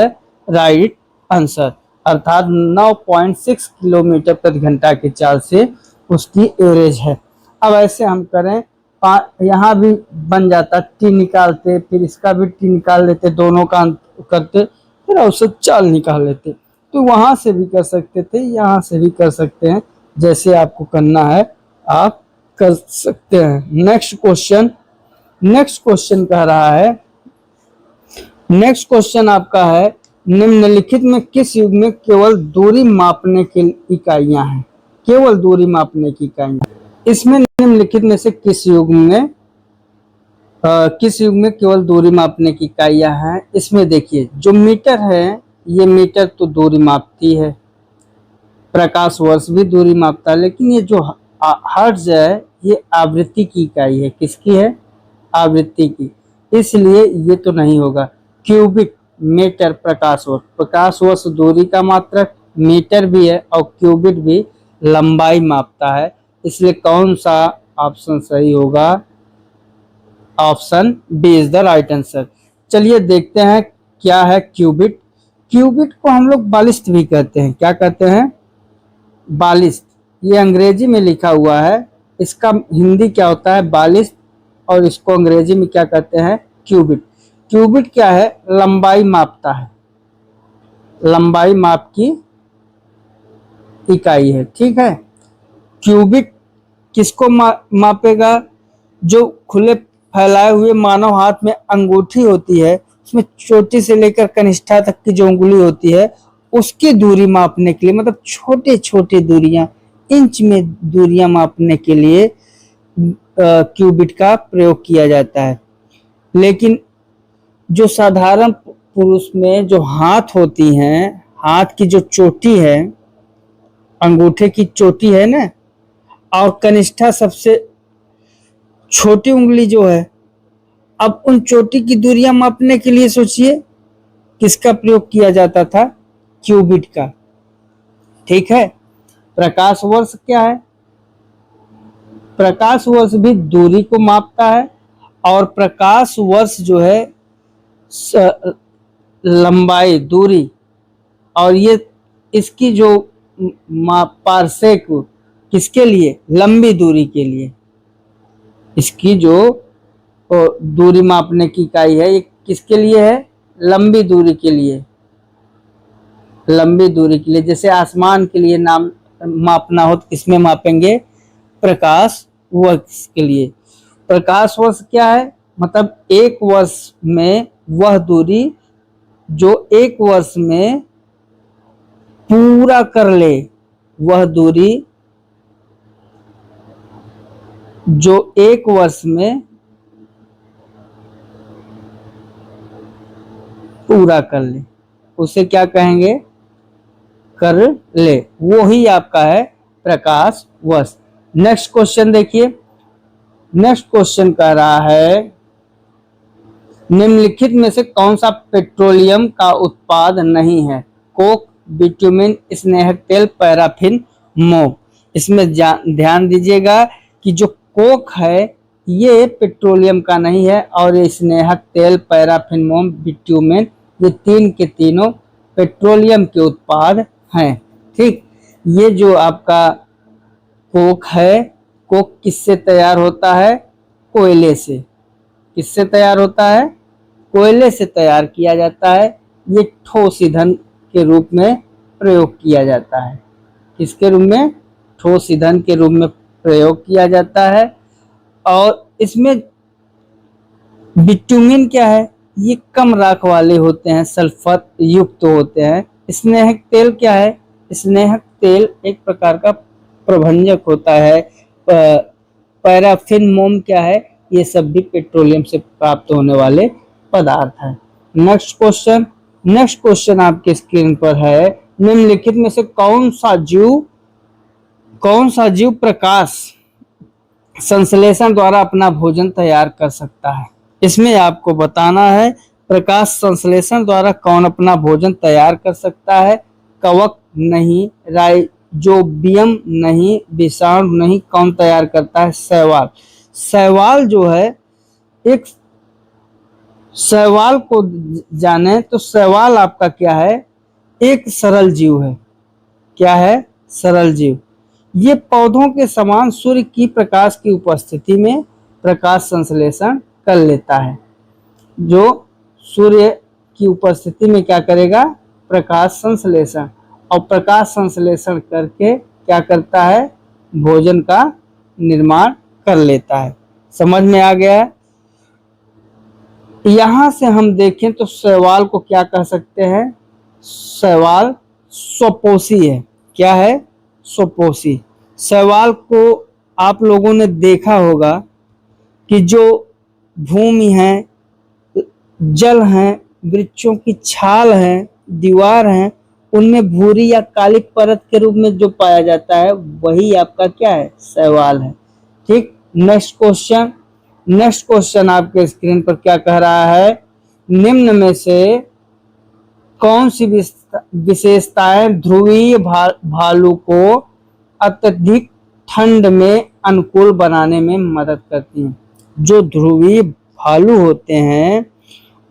राइट आंसर। अर्थात 9.6 किलोमीटर प्रति घंटा की चाल से उसकी एवरेज है। अब ऐसे हम करें, यहाँ भी बन जाता, टी निकालते, फिर इसका भी टी निकाल लेते, दोनों का करते, फिर औसत चाल निकाल लेते। तो वहां से भी कर सकते थे, यहाँ से भी कर सकते हैं, जैसे आपको करना है आप कर सकते हैं। नेक्स्ट क्वेश्चन कह रहा है, नेक्स्ट क्वेश्चन आपका है, निम्नलिखित में किस युग में केवल दूरी मापने की इकाइयां हैं? केवल दूरी मापने की इकाइयां। इसमें निम्नलिखित में से किस युग में केवल दूरी मापने की इकाइयां हैं? इसमें देखिए, जो मीटर है, ये मीटर तो दूरी मापती है, प्रकाश वर्ष भी दूरी मापता है, लेकिन ये जो हर्ट्ज है ये आवृत्ति की इकाई है। किसकी है? आवृत्ति की, इसलिए ये तो नहीं होगा। क्यूबिक मीटर प्रकाश वर्ष दूरी का मात्रक, मीटर भी है और क्यूबिट भी लंबाई मापता है। इसलिए कौन सा ऑप्शन सही होगा? Option B is the right answer. चलिए देखते हैं क्या है क्यूबिट। क्यूबिट को हम लोग बालिस्ट भी कहते हैं। क्या कहते हैं? बालिस्ट। ये अंग्रेजी में लिखा हुआ है, इसका हिंदी क्या होता है? बालिस्ट। और इसको अंग्रेजी में क्या कहते हैं? क्यूबिट। क्यूबिट क्या है? लंबाई मापता है, लंबाई माप की इकाई है। ठीक है। क्यूबिट किसको मापेगा? जो खुले फैलाए हुए मानव हाथ में अंगूठी होती है, उसमें छोटी से लेकर कनिष्ठा तक की जो उंगली होती है, उसकी दूरी मापने के लिए, मतलब छोटे छोटे दूरियां, इंच में दूरियां मापने के लिए क्यूबिट का प्रयोग किया जाता है। लेकिन जो साधारण पुरुष में जो हाथ होती हैं, हाथ की जो चोटी है, अंगूठे की चोटी है ना, और कनिष्ठा सबसे छोटी उंगली जो है, अब उन चोटी की दूरियां मापने के लिए सोचिए किसका प्रयोग किया जाता था? क्यूबिट का। ठीक है। प्रकाश वर्ष क्या है? प्रकाश वर्ष भी दूरी को मापता है, और प्रकाश वर्ष जो है लंबाई, दूरी, और ये इसकी जो पारसेक किसके लिए? लंबी दूरी के लिए। इसकी जो दूरी मापने की इकाई है, ये किसके लिए है? लंबी दूरी के लिए। लंबी दूरी के लिए, जैसे आसमान के लिए नाम मापना हो तो किसमें मापेंगे? प्रकाश वर्ष के लिए। प्रकाश वर्ष क्या है? मतलब एक वर्ष में वह दूरी जो एक वर्ष में पूरा कर ले, वह दूरी जो एक वर्ष में पूरा कर ले, उसे क्या कहेंगे? कर ले। वो ही आपका है प्रकाश वर्ष। नेक्स्ट क्वेश्चन देखिए। नेक्स्ट क्वेश्चन कह रहा है, निम्नलिखित में से कौन सा पेट्रोलियम का उत्पाद नहीं है? कोक, बिटुमिन, स्नेहक तेल, पैराफिन, मोम। इसमें ध्यान दीजिएगा कि जो कोक है ये पेट्रोलियम का नहीं है, और ये स्नेहक तेल, पैराफिन, मोम, बिटुमिन, ये तीन के तीनों पेट्रोलियम के उत्पाद हैं। ठीक। ये जो आपका कोक है, कोक किससे तैयार होता है? कोयले से। किससे तैयार होता है? कोयले से तैयार किया जाता है। ये ठोस ईंधन के रूप में प्रयोग किया जाता है। किसके रूप में? ठोस ईंधन के रूप में प्रयोग किया जाता है। और इसमें बिटुमिन क्या है? ये कम राख वाले होते हैं, सल्फर युक्त होते हैं। स्नेहक तेल क्या है? स्नेहक तेल एक प्रकार का प्रभंजक होता है। पैराफिन, मोम क्या है? ये सब भी पेट्रोलियम से प्राप्त होने वाले पदार्थ हैं। Next question. नेक्स्ट क्वेश्चन आपके स्क्रीन पर है, निम्नलिखित में से कौन सा जीव प्रकाश संश्लेषण द्वारा अपना भोजन तैयार कर सकता है? इसमें आपको बताना है प्रकाश संश्लेषण द्वारा कौन अपना भोजन तैयार कर सकता है? कवक नहीं, राइजोबियम नहीं, विषाणु नहीं। कौन तैयार करता है? शैवाल। शैवाल जो है, एक शैवाल को जाने तो शैवाल आपका क्या है? एक सरल जीव है। क्या है? सरल जीव। ये पौधों के समान सूर्य की प्रकाश की उपस्थिति में प्रकाश संश्लेषण कर लेता है। जो सूर्य की उपस्थिति में क्या करेगा? प्रकाश संश्लेषण। और प्रकाश संश्लेषण करके क्या करता है? भोजन का निर्माण कर लेता है। समझ में आ गया है? यहां से हम देखें तो शैवाल को क्या कह सकते हैं? शैवाल स्वपोषी है। क्या है? स्वपोषी। शैवाल को आप लोगों ने देखा होगा कि जो भूमि है, जल है, वृक्षों की छाल है, दीवार है, उनमें भूरी या काली परत के रूप में जो पाया जाता है, वही आपका क्या है? शैवाल है। ठीक। Next question. नेक्स्ट क्वेश्चन आपके स्क्रीन पर क्या कह रहा है, निम्न में से कौन सी विशेषताएं ध्रुवीय भालू को अत्यधिक ठंड में अनुकूल बनाने में मदद करती हैं? जो ध्रुवीय भालू होते हैं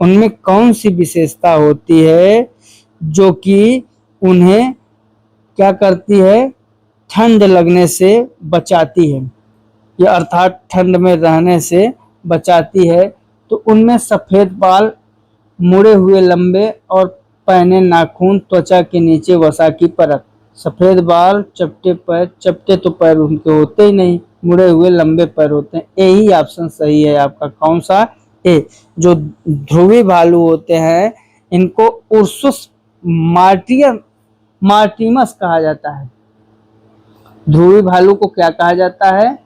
उनमें कौन सी विशेषता होती है जो कि उन्हें क्या करती है, ठंड लगने से बचाती है, या अर्थात ठंड में रहने से बचाती है? तो उनमें सफेद बाल, मुड़े हुए लंबे और पैने नाखून, त्वचा के नीचे वसा की परत। सफेद बाल, चपटे पैर, चपटे तो पैर उनके होते ही नहीं, मुड़े हुए लंबे पैर होते हैं। यही ऑप्शन सही है आपका, कौन सा? ए। जो ध्रुवी भालू होते हैं इनको उर्सुस मार्टिमस कहा जाता है। ध्रुवी भालू को क्या कहा जाता है?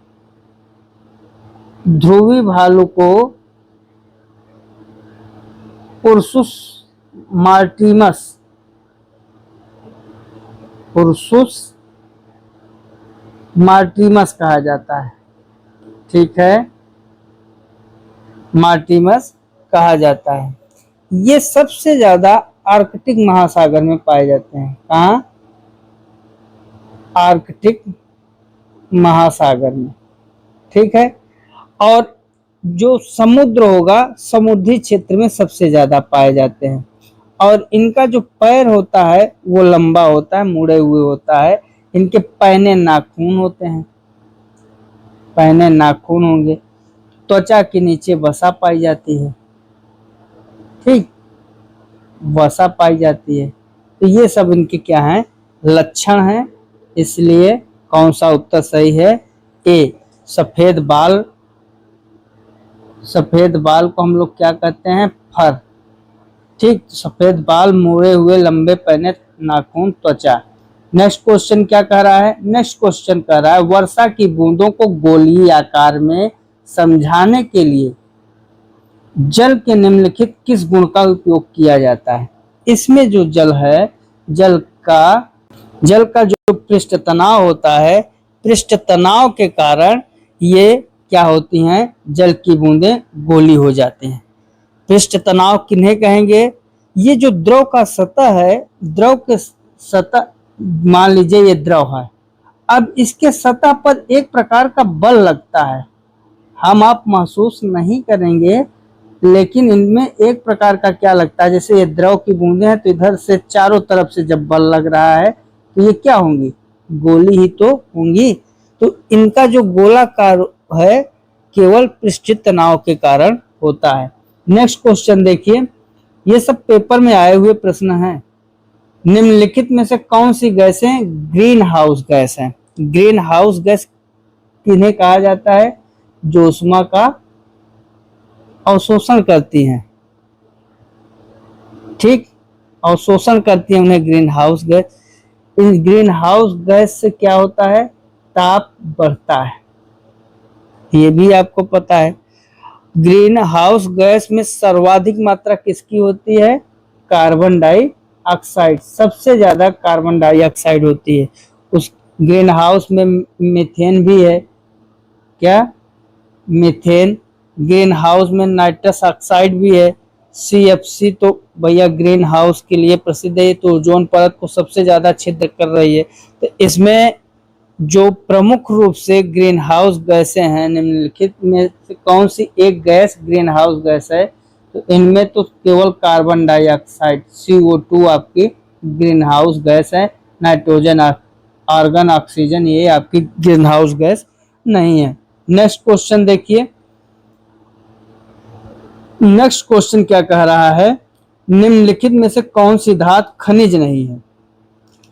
ध्रुवी भालू को उर्सुस मार्टिमस, उर्सुस मार्टिमस कहा जाता है। ठीक है, मार्टिमस कहा जाता है। ये सबसे ज्यादा आर्कटिक महासागर में पाए जाते हैं। कहाँ? आर्कटिक महासागर में। ठीक है, और जो समुद्र होगा समुद्री क्षेत्र में सबसे ज्यादा पाए जाते हैं। और इनका जो पैर होता है वो लंबा होता है, मुड़े हुए होता है। इनके पैने नाखून होते हैं, पैने नाखून होंगे। त्वचा के नीचे वसा पाई जाती है। ठीक, वसा पाई जाती है। तो ये सब इनके क्या हैं? लक्षण हैं। इसलिए कौन सा उत्तर सही है? ए, सफेद बाल। सफेद बाल को हम लोग क्या कहते हैं? फर। ठीक, सफेद बाल, मुड़े हुए लंबे पैने नाखून, त्वचा। नेक्स्ट क्वेश्चन क्या कह रहा है? नेक्स्ट क्वेश्चन कह रहा है वर्षा की बूंदों को गोलीय आकार में समझाने के लिए जल के निम्नलिखित किस गुण का उपयोग किया जाता है? इसमें जो जल है, जल का जो पृष्ठ तनाव होता है, पृष्ठ तनाव के कारण ये क्या होती हैं? जल की बूंदें गोली हो जाते हैं। पृष्ठ तनाव किन्हें कहेंगे? ये जो द्रव का सतह है, द्रव के सतह, मान लीजिए ये द्रव है, अब इसके सतह पर एक प्रकार का बल लगता है। हम आप महसूस नहीं करेंगे, लेकिन इनमें एक प्रकार का क्या लगता है, जैसे ये द्रव की बूंदें हैं तो इधर से चारों तरफ से जब बल लग रहा है तो ये क्या होंगी? गोली ही तो होंगी। तो इनका जो गोलाकार है केवल पृष्ठीय तनाव के कारण होता है। नेक्स्ट क्वेश्चन देखिए, ये सब पेपर में आए हुए प्रश्न हैं। निम्नलिखित में से कौन सी गैसें ग्रीन हाउस गैस हैं? ग्रीन हाउस गैस किन्हें कहा जाता है? जो ऊष्मा का अवशोषण करती हैं। ठीक, अवशोषण करती है उन्हें ग्रीन हाउस गैस। इस ग्रीन हाउस गैस से क्या होता है? ताप बढ़ता है, ये भी आपको पता है। ग्रीन हाउस गैस में सर्वाधिक मात्रा किसकी होती है? Carbon dioxide. सबसे ज्यादा कार्बन डाइऑक्साइड होती है। उस ग्रीन हाउस में मीथेन भी है। क्या? मीथेन। ग्रीन हाउस में नाइट्रस ऑक्साइड भी है। CFC तो भैया ग्रीन हाउस के लिए प्रसिद्ध है, तो ओजोन परत को सबसे ज्यादा छिद्र कर रही है। तो इसमें जो प्रमुख रूप से ग्रीन हाउस गैसें हैं, निम्नलिखित में से कौन सी एक गैस ग्रीन हाउस गैस है? तो इनमें तो केवल कार्बन डाइऑक्साइड CO2 आपकी ग्रीन हाउस गैस है। नाइट्रोजन, आर्गन, ऑक्सीजन ये आपकी ग्रीन हाउस गैस नहीं है। नेक्स्ट क्वेश्चन देखिए, नेक्स्ट क्वेश्चन क्या कह रहा है? निम्नलिखित में से कौन सी धातु खनिज नहीं है?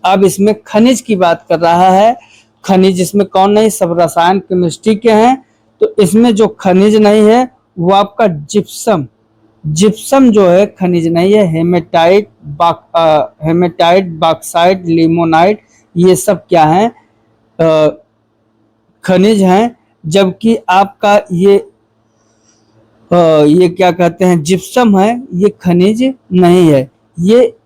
अब इसमें खनिज की बात कर रहा है। खनिज इसमें कौन नहीं? सब रसायन केमिस्ट्री के हैं। तो इसमें जो खनिज नहीं है वो आपका जिप्सम। जिप्सम जो है खनिज नहीं है। हेमेटाइट, बॉक्साइट, लिमोनाइट ये सब क्या है? खनिज हैं। जबकि आपका ये क्या कहते हैं? जिप्सम है, ये खनिज नहीं है, ये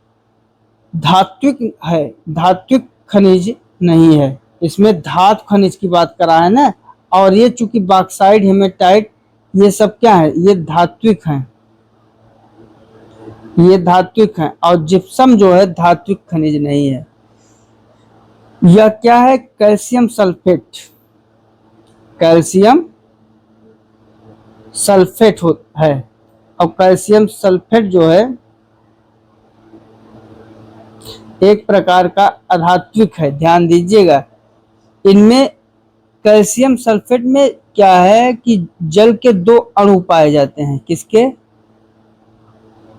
धात्विक है, धात्विक खनिज नहीं है। इसमें धातु खनिज की बात कर रहा है ना। और ये चूंकि बॉक्साइट, हेमेटाइट ये सब क्या है? ये धात्विक हैं। ये धात्विक है, और जिप्सम जो है धात्विक खनिज नहीं है। यह क्या है? Calcium sulphate. कैल्शियम सल्फेट है, और कैल्शियम सल्फेट जो है एक प्रकार का अधात्विक है, ध्यान दीजिएगा। इनमें कैल्शियम सल्फेट में क्या है कि जल के दो अणु पाए जाते हैं। किसके?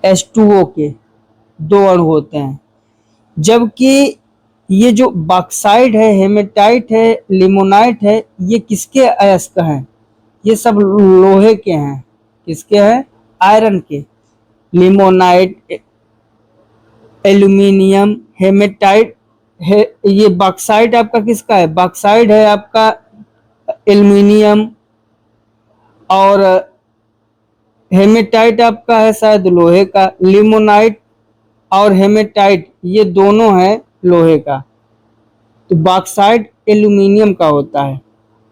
H2O के दो अणु होते हैं। जबकि ये जो बॉक्साइड है, हेमेटाइट है, लिमोनाइट है, ये किसके अयस्क हैं? ये सब लोहे के हैं। किसके हैं? आयरन के। लिमोनाइट, एल्यूमिनियम, हेमेटाइट है। ये बॉक्साइड आपका किसका है? बॉक्साइड है आपका एल्यूमिनियम, और हेमेटाइट आपका है शायद लोहे का। लिमोनाइट और हेमेटाइट ये दोनों है लोहे का। तो बॉक्साइड एल्यूमिनियम का होता है,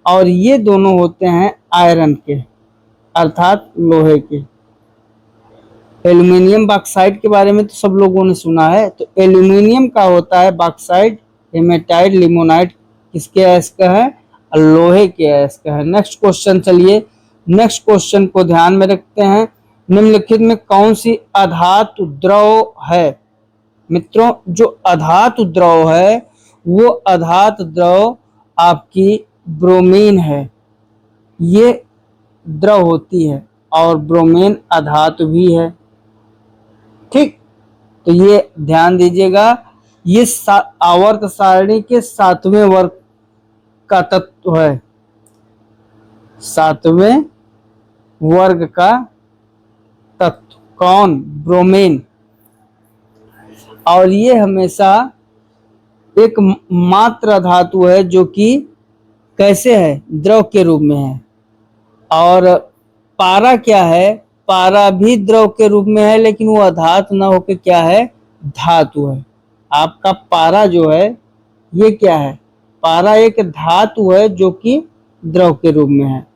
और ये दोनों होते हैं आयरन के, अर्थात लोहे के। एल्यूमिनियम बॉक्साइड के बारे में तो सब लोगों ने सुना है। तो एल्यूमिनियम का होता है बॉक्साइड, हेमेटाइट, लिमोनाइट किसके अयस्क है? लोहे के अयस्क है। नेक्स्ट क्वेश्चन, चलिए नेक्स्ट क्वेश्चन को ध्यान में रखते हैं। निम्नलिखित में कौन सी अधातु द्रव है? मित्रों, जो अधातु द्रव है वो अधातु द्रव आपकी ब्रोमीन है। ये द्रव होती है, और ब्रोमीन अधातु भी है। ठीक, तो ये ध्यान दीजिएगा। ये आवर्त सारणी के 7वें वर्ग का तत्व है, 7वें वर्ग का तत्व। कौन? ब्रोमीन। और ये हमेशा एक मात्र धातु है जो कि कैसे है? द्रव के रूप में है। और पारा क्या है? पारा भी द्रव के रूप में है, लेकिन वो अधातु न होकर क्या है? धातु है। आपका पारा जो है ये क्या है? पारा एक धातु है जो कि द्रव के रूप में है।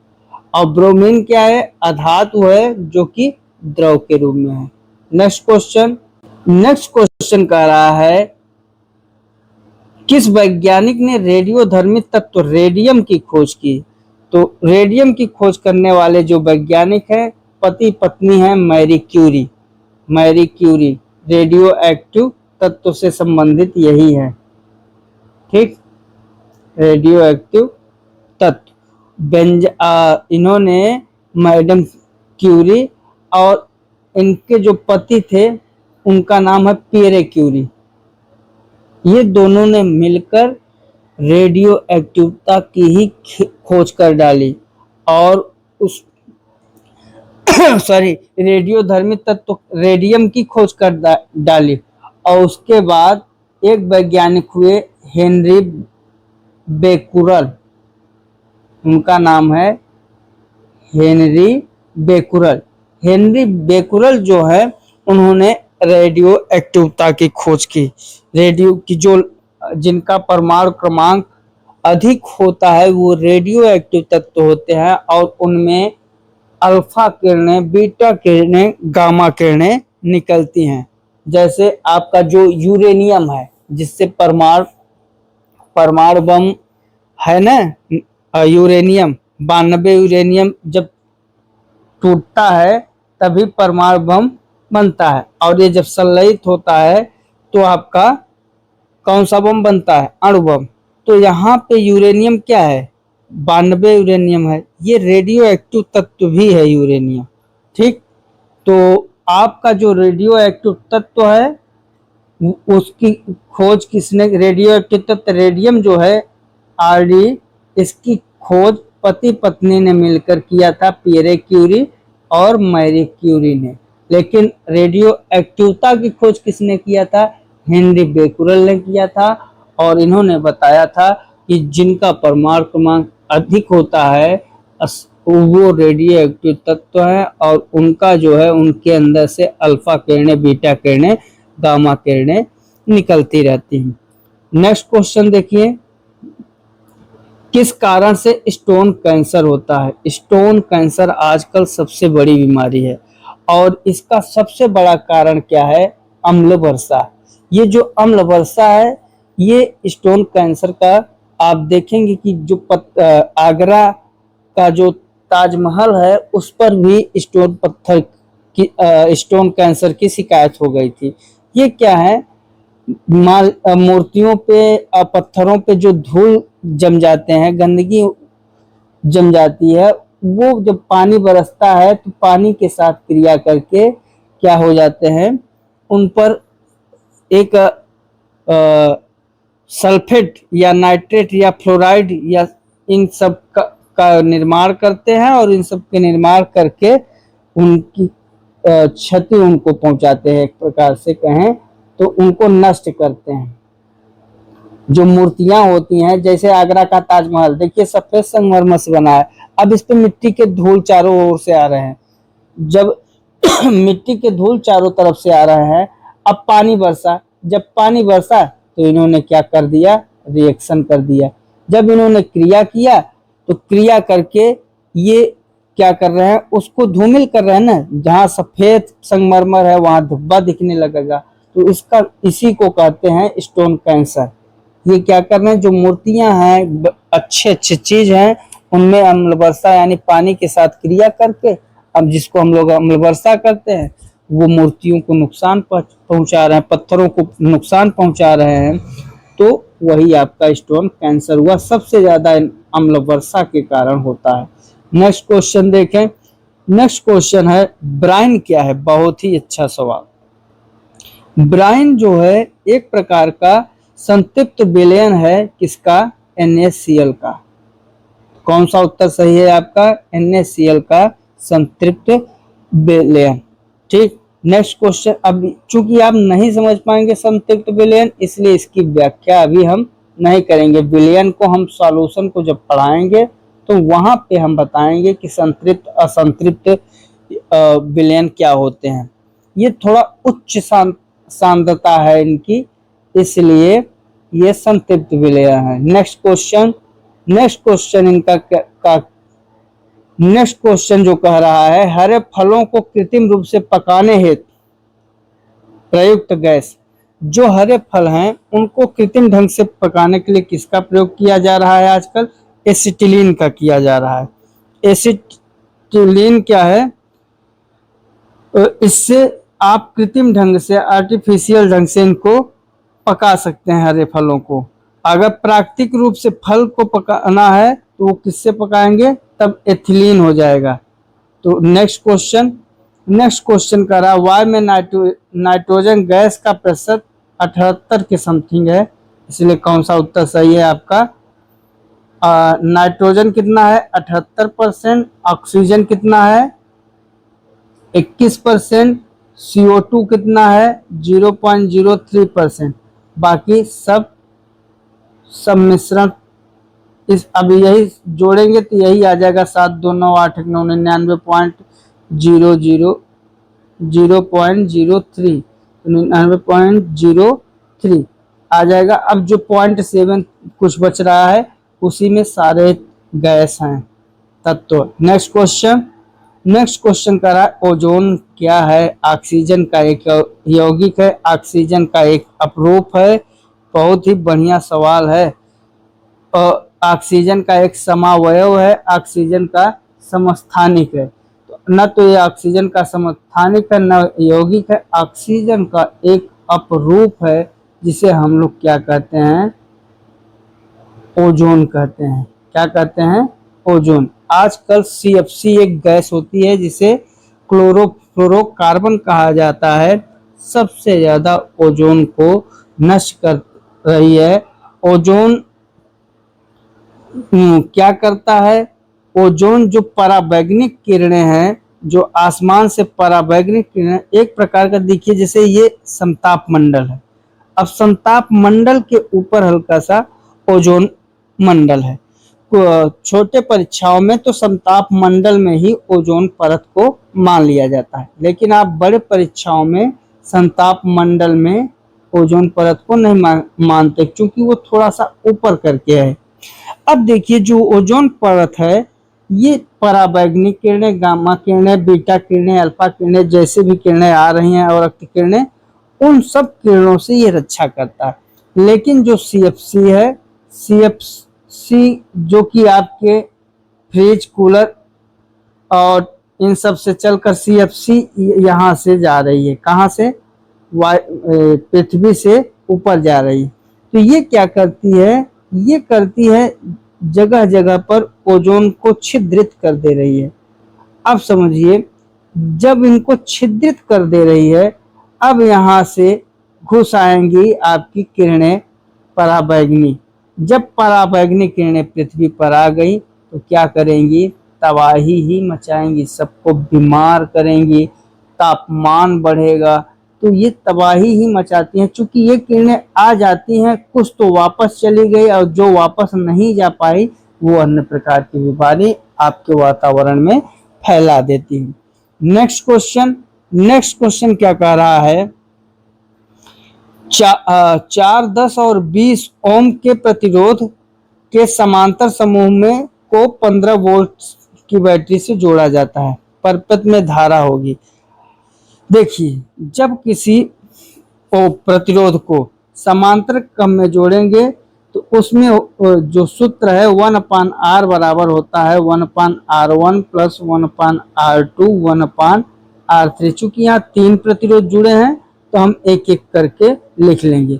और ब्रोमीन क्या है? अधातु है जो कि द्रव के रूप में है। नेक्स्ट क्वेश्चन, नेक्स्ट क्वेश्चन कह रहा है किस वैज्ञानिक ने रेडियोधर्मी तत्व रेडियम की खोज की? तो रेडियम की खोज करने वाले जो वैज्ञानिक हैं, पति पत्नी हैं Marie Curie. Marie Curie radioactive तत्व से संबंधित यही है। ठीक, रेडियो एक्टिव तत्व इन्होंने मैडम क्यूरी, और इनके जो पति थे उनका नाम है पियरे क्यूरी। ये दोनों ने मिलकर रेडियो एक्टिवता की ही खोज कर डाली, और उस सॉरी रेडियोधर्मी तत्व रेडियम की खोज कर डाली। और उसके बाद एक वैज्ञानिक हुए हेनरी बेकुरल। उनका नाम है हेनरी बेकुरल। हेनरी बेकुरल जो है उन्होंने रेडियो एक्टिवता की खोज की। रेडियो की जो जिनका परमाणु क्रमांक अधिक होता है वो रेडियो एक्टिव तत्व होते हैं, और उनमें अल्फा किरणें, बीटा किरणें, गामा किरणें निकलती हैं। जैसे आपका जो यूरेनियम है, जिससे परमाणु बम है ना, यूरेनियम 92 यूरेनियम जब टूटता है तभी परमाणु बम बनता है। और ये जब संलयित होता है तो आपका कौन सा बम बनता है? अणु बम। तो यहाँ पे यूरेनियम क्या है? 92 यूरेनियम है। ये रेडियो एक्टिव तत्व भी है यूरेनियम। ठीक, तो आपका जो रेडियो एक्टिव तत्व है उसकी खोज किसने? रेडियो एक्टिव तत्व रेडियम जो है आरडी, इसकी खोज पति पत्नी ने मिलकर किया था, पियरे क्यूरी और मैरी क्यूरी ने। लेकिन रेडियो एक्टिवता की खोज किसने किया था? हेनरी बेकुरल ने किया था। और इन्होंने बताया था कि जिनका परमाणु क्रमांक अधिक होता है वो रेडियो एक्टिव तत्व है, और उनका जो है उनके अंदर से अल्फा किरणें, बीटा किरणें, गामा किरणें निकलती रहती हैं। नेक्स्ट क्वेश्चन देखिए, किस कारण से स्टोन कैंसर होता है? स्टोन कैंसर आजकल सबसे बड़ी बीमारी है, और इसका सबसे बड़ा कारण क्या है? अम्ल वर्षा। ये जो अम्ल वर्षा है ये स्टोन कैंसर का, आप देखेंगे कि जो आगरा का जो ताजमहल है उस पर भी स्टोन पत्थर की स्टोन कैंसर की शिकायत हो गई थी। ये क्या है? मूर्तियों पे पत्थरों पे जो धूल जम जाते हैं, गंदगी जम जाती है, वो जब पानी बरसता है तो पानी के साथ क्रिया करके क्या हो जाते हैं, उन पर एक सल्फेट या नाइट्रेट या फ्लोराइड या इन सब का निर्माण करते हैं और इन सब के निर्माण करके उनकी क्षति उनको पहुंचाते हैं, एक प्रकार से कहें तो उनको नष्ट करते हैं। जो मूर्तियां होती हैं, जैसे आगरा का ताजमहल देखिए सफेद संगमरमर से बना है, अब इस पे मिट्टी के धूल चारों ओर से आ रहे हैं। जब मिट्टी के धूल चारों तरफ से आ रहे हैं, अब पानी बरसा, जब पानी बरसा तो इन्होंने क्या कर दिया? रिएक्शन कर दिया। जब इन्होंने क्रिया किया तो क्रिया करके ये क्या कर रहे हैं? उसको धूमिल कर रहे हैं ना, जहां सफेद संगमरमर है वहां धब्बा दिखने लगेगा, तो इसका इसी को कहते हैं स्टोन कैंसर। ये क्या कर रहे हैं? जो मूर्तियां हैं, अच्छे अच्छे चीज हैं, उनमें अम्ल वर्षा यानी पानी के साथ क्रिया करके, अब जिसको हम लोग अम्ल वर्षा करते हैं, वो मूर्तियों को नुकसान पहुंचा रहे हैं, पत्थरों को नुकसान पहुंचा रहे हैं, तो वही आपका स्टोन कैंसर हुआ। सबसे ज्यादा अम्ल वर्षा के कारण होता है। नेक्स्ट क्वेश्चन देखें। नेक्स्ट क्वेश्चन है ब्राइन क्या है? बहुत ही अच्छा सवाल। ब्राइन जो है एक प्रकार का संतृप्त विलयन है, किसका? NaCl का। कौन सा उत्तर सही है आपका? NaCl का संतृप्त विलयन। ठीक, नेक्स्ट क्वेश्चन। अब चूंकि आप नहीं समझ पाएंगे संतृप्त विलयन, इसलिए इसकी व्याख्या अभी हम नहीं करेंगे। विलयन को हम सॉल्यूशन को जब पढ़ाएंगे तो वहां पे हम बताएंगे कि संतृप्त असंतृप्त विलयन क्या होते हैं। ये थोड़ा उच्च सांद्रता है इनकी, इसलिए ये संतृप्त विलयन है। Next question. Next question next question जो कह रहा है, हरे फलों को कृत्रिम रूप से पकाने हेतु प्रयुक्त गैस। जो हरे फल हैं उनको कृत्रिम ढंग से पकाने के लिए किसका प्रयोग किया जा रहा है आजकल? एसिटिलीन का किया जा रहा है। एसिटिलीन क्या है? इससे आप कृत्रिम ढंग से, आर्टिफिशियल ढंग से इनको पका सकते हैं हरे फलों को। अगर प्राकृतिक रूप से फल को पकाना है तो वो किससे पकाएंगे? तब एथिलीन हो जाएगा। तो नेक्स्ट क्वेश्चन। नेक्स्ट क्वेश्चन कर रहा है वायु में नाइट्रोजन गैस का प्रतिशत 78 के समथिंग है, इसलिए कौन सा उत्तर सही है आपका? नाइट्रोजन कितना है? 78%। ऑक्सीजन कितना है? 21%। CO2 कितना है? 0.03%। बाकी सब मिश्रण इस अब यही जोड़ेंगे तो यही आ जाएगा 7 2 9 8 9 99.0003 आ जाएगा। अब जो 0.7 कुछ बच रहा है उसी में सारे गैस हैं तत्व। Next question. नेक्स्ट क्वेश्चन कर रहा है ओजोन क्या है? ऑक्सीजन का एक यौगिक है, ऑक्सीजन का एक अपरूप है। बहुत ही बढ़िया सवाल है। ऑक्सीजन का एक समावयव है, ऑक्सीजन का समस्थानिक है। तो न तो ये ऑक्सीजन का समस्थानिक है न यौगिक है, ऑक्सीजन का एक अपरूप है जिसे हम लोग क्या कहते हैं? ओजोन कहते हैं। क्या कहते हैं? ओजोन। आजकल CFC एक गैस होती है जिसे क्लोरोफ्लोरोकार्बन कहा जाता है, सबसे ज्यादा ओजोन को नष्ट कर रही है। ओजोन क्या करता है? ओजोन जो पराबैंगनिक किरणें हैं, जो आसमान से पराबैंगनिक किरणें, एक प्रकार का देखिए जैसे ये समताप मंडल है। अब समताप मंडल के ऊपर हल्का सा ओजोन मंडल है। छोटे परीक्षाओं में तो समताप मंडल में ही ओजोन परत को मान लिया जाता है, लेकिन आप बड़े परीक्षाओं में समताप मंडल में ओजोन परत को नहीं मानते, क्योंकि वो थोड़ा सा ऊपर करके है। अब देखिए जो ओजोन परत है ये पराबैंगनी किरणें, गामा किरणें, बीटा किरणें, अल्फा किरणें, जैसे भी किरणें आ रही हैं और रक्त किरणें, उन सब किरणों से ये रक्षा करता है। लेकिन जो CFC है, CFC जो कि आपके फ्रिज, कूलर और इन सब से चलकर CFC यहाँ से जा रही है, कहाँ से, पृथ्वी से ऊपर जा रही है। तो ये क्या करती है, ये करती है जगह जगह पर ओजोन को छिद्रित कर दे रही है। अब समझिए, जब इनको छिद्रित कर दे रही है, अब यहाँ से घुस आएंगी आपकी किरणें पराबैंगनी। जब पराबैंगनी किरणें पृथ्वी पर आ गई तो क्या करेंगी, तबाही ही मचाएंगी, सबको बीमार करेंगी, तापमान बढ़ेगा। तो ये तबाही ही मचाती हैं। चूंकि ये किरणें आ जाती हैं, कुछ तो वापस चली गई और जो वापस नहीं जा पाई वो अन्य प्रकार की बीमारी आपके वातावरण में फैला देती है। नेक्स्ट क्वेश्चन क्या कह रहा है, 4, 10 और 20 ओम के प्रतिरोध के समांतर समूह में को 15 वोल्ट की बैटरी से जोड़ा जाता है। परपथ में धारा होगी। देखिए, जब किसी प्रतिरोध को समांतर क्रम में जोड़ेंगे तो उसमें जो सूत्र है 1/R बराबर होता है 1/R1 प्लस 1/R2 1/R3। चूंकि यहाँ 3 प्रतिरोध जुड़े हैं तो हम एक एक करके लिख लेंगे।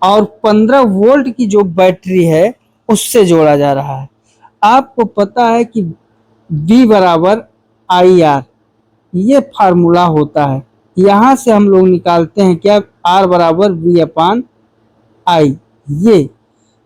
और 15 वोल्ट की जो बैटरी है उससे जोड़ा जा रहा है। आपको पता है कि V बराबर IR, ये फार्मूला होता है। यहाँ से हम लोग निकालते हैं क्या, R बराबर V/I, ये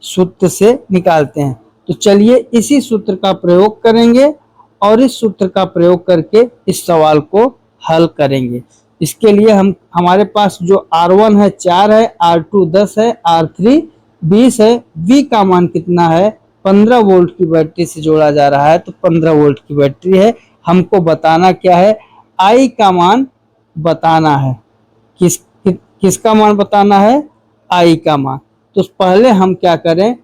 सूत्र से निकालते हैं। तो चलिए इसी सूत्र का प्रयोग करेंगे और इस सूत्र का प्रयोग करके इस सवाल को हल करेंगे। इसके लिए हमारे पास जो R1 है 4 है, R2 10 है, R3 20 है, V का मान कितना है, 15 वोल्ट की बैटरी से जोड़ा जा रहा है तो 15 वोल्ट की बैटरी है। हमको बताना क्या है, I का मान बताना है। किसका मान बताना है, I का मान। तो पहले हम क्या करें,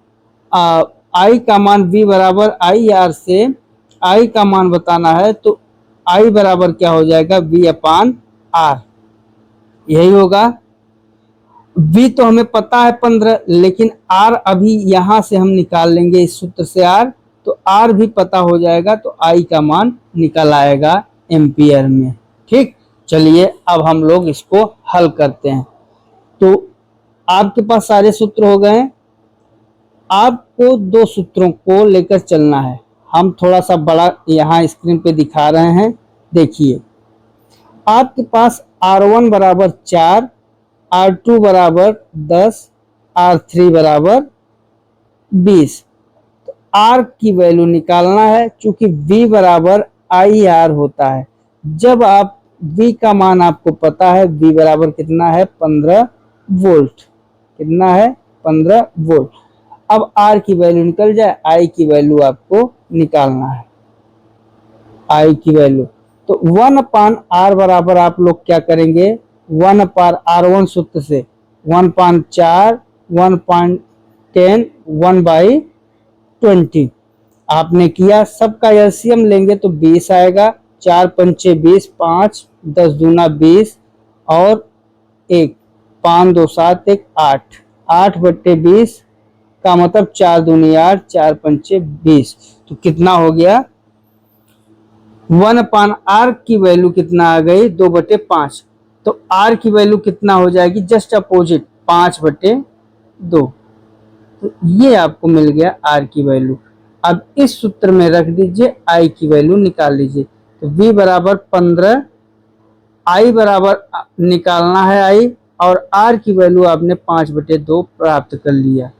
I का मान V बराबर IR से I का मान बताना है तो I बराबर क्या हो जाएगा, V/R, यही होगा। V तो हमें पता है 15, लेकिन R अभी यहाँ से हम निकाल लेंगे इस सूत्र से R, तो R भी पता हो जाएगा तो I का मान निकल आएगा एम्पियर में। ठीक, चलिए अब हम लोग इसको हल करते हैं। तो आपके पास सारे सूत्र हो गए। आपको 2 सूत्रों को लेकर चलना है। हम थोड़ा सा बड़ा यहाँ स्क्रीन पे दिखा रहे हैं, देखिए। आपके पास R1 बराबर 4, R2 बराबर 10, R3 बराबर 20। तो R की वैल्यू निकालना है। चूंकि V बराबर IR होता है, जब आप V का मान आपको पता है, V बराबर कितना है, 15 वोल्ट। कितना है, 15 वोल्ट। अब R की वैल्यू निकल जाए, I की वैल्यू आपको निकालना है, I की वैल्यू। तो 1/R बराबर आप लोग क्या करेंगे, 1/R1 सूत्र से 1/4, 1/10, 1/20 आपने किया। सबका एलसीएम लेंगे तो 20 आएगा। 4 पंचे 20, 5 10 दूना 20 और 1 5 2 7 1 8, 8/20 का मतलब 4 दूनी 8, 4 पंचे 20। तो कितना हो गया, 1/R की वैल्यू कितना आ गई, 2/5। तो R की वैल्यू कितना हो जाएगी, जस्ट अपोजिट, 5/2। तो ये आपको मिल गया R की वैल्यू। अब इस सूत्र में रख दीजिए, I की वैल्यू निकाल लीजिए। तो V बराबर 15, I बराबर निकालना है I, और R की वैल्यू आपने 5/2 प्राप्त कर लिया।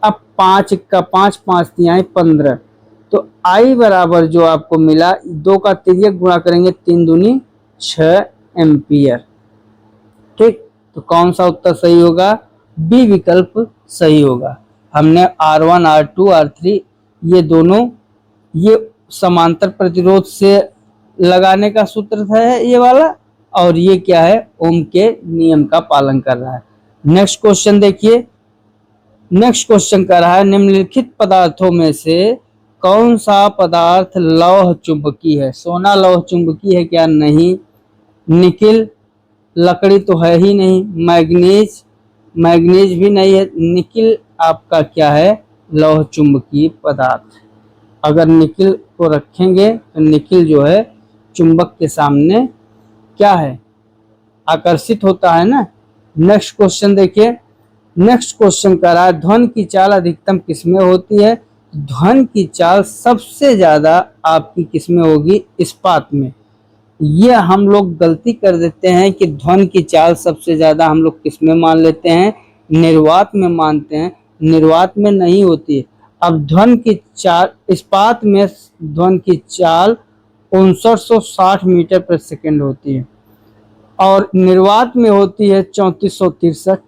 अब 5 का 5, 5 तिहाई 15। तो I बराबर जो आपको मिला, 2 का तिर्यक गुणा करेंगे, 3 दूनी 6 एम्पियर। ठीक, तो कौन सा उत्तर सही होगा, बी विकल्प सही होगा। हमने R1, R2, R3 ये दोनों, ये समांतर प्रतिरोध से लगाने का सूत्र है ये वाला, और ये क्या है, ओम के नियम का पालन कर रहा है। नेक्स्ट क्वेश्चन देखिए। नेक्स्ट क्वेश्चन कह रहा है, निम्नलिखित पदार्थों में से कौन सा पदार्थ लौह चुंबकीय है? सोना लौह चुंबकीय है क्या? नहीं। निकिल, लकड़ी तो है ही नहीं। मैग्नीज, मैग्नीज भी नहीं है। निकिल आपका क्या है? लौह चुंबकीय पदार्थ। अगर निकिल को रखेंगे तो निकिल जो है चुंबक के सामने क्या है? आकर्षित होता है ना। नेक्स्ट क्वेश्चन देखिए। नेक्स्ट क्वेश्चन कह रहा है ध्वनि की चाल अधिकतम किसमें होती है? ध्वनि की चाल सबसे ज्यादा आपकी किसमें होगी? इस्पात में। ये हम लोग गलती कर देते हैं कि ध्वनि की चाल सबसे ज्यादा हम लोग किसमें मान लेते हैं? निर्वात में मानते हैं। निर्वात में नहीं होती है। अब ध्वनि की चाल, इस्पात में ध्वनि की चाल 5960 मीटर प्रति सेकंड होती है और निर्वात में होती है 3463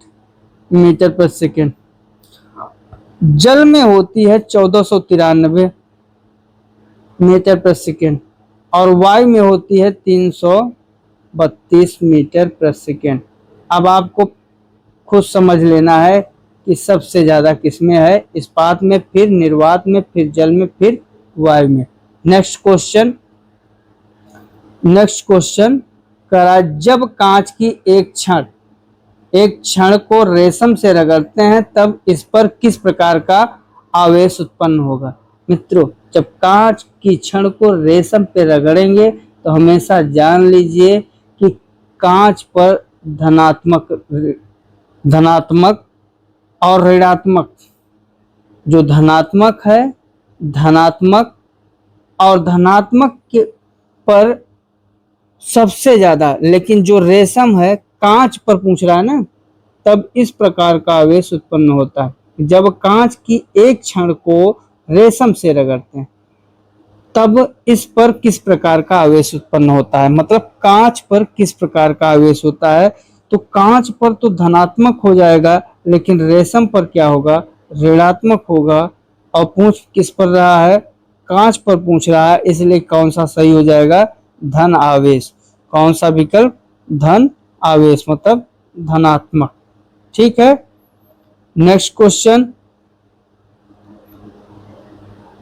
मीटर प्रति सेकंड। जल में होती है 1493 मीटर प्रति सेकंड और वायु में होती है 332 मीटर प्रति सेकंड। अब आपको खुद समझ लेना है कि सबसे ज्यादा किसमें है? इस्पात में, फिर निर्वात में, फिर जल में, फिर वायु में। Next question. नेक्स्ट क्वेश्चन करा, जब कांच की एक क्षण को रेशम से रगड़ते हैं तब इस पर किस प्रकार का आवेश उत्पन्न होगा? मित्रों, जब कांच की क्षण को रेशम पे रगड़ेंगे तो हमेशा जान लीजिए कि कांच पर धनात्मक और ऋणात्मक, जो धनात्मक है, धनात्मक और धनात्मक के पर सबसे ज्यादा, लेकिन जो रेशम है कांच पर पूछ रहा है ना, तब इस प्रकार का आवेश उत्पन्न होता है। जब कांच की एक क्षण को रेशम से रगड़ते हैं तब इस पर किस प्रकार का आवेश उत्पन्न होता है? मतलब कांच पर किस प्रकार का आवेश होता है? तो कांच पर तो धनात्मक हो जाएगा, लेकिन रेशम पर क्या होगा? ऋणात्मक होगा। और पूछ किस पर रहा है? कांच पर पूछ रहा है, इसलिए कौन सा सही हो जाएगा? धन आवेश। कौन सा विकल्प? धन आवेश, मतलब धनात्मक। ठीक है। Next question.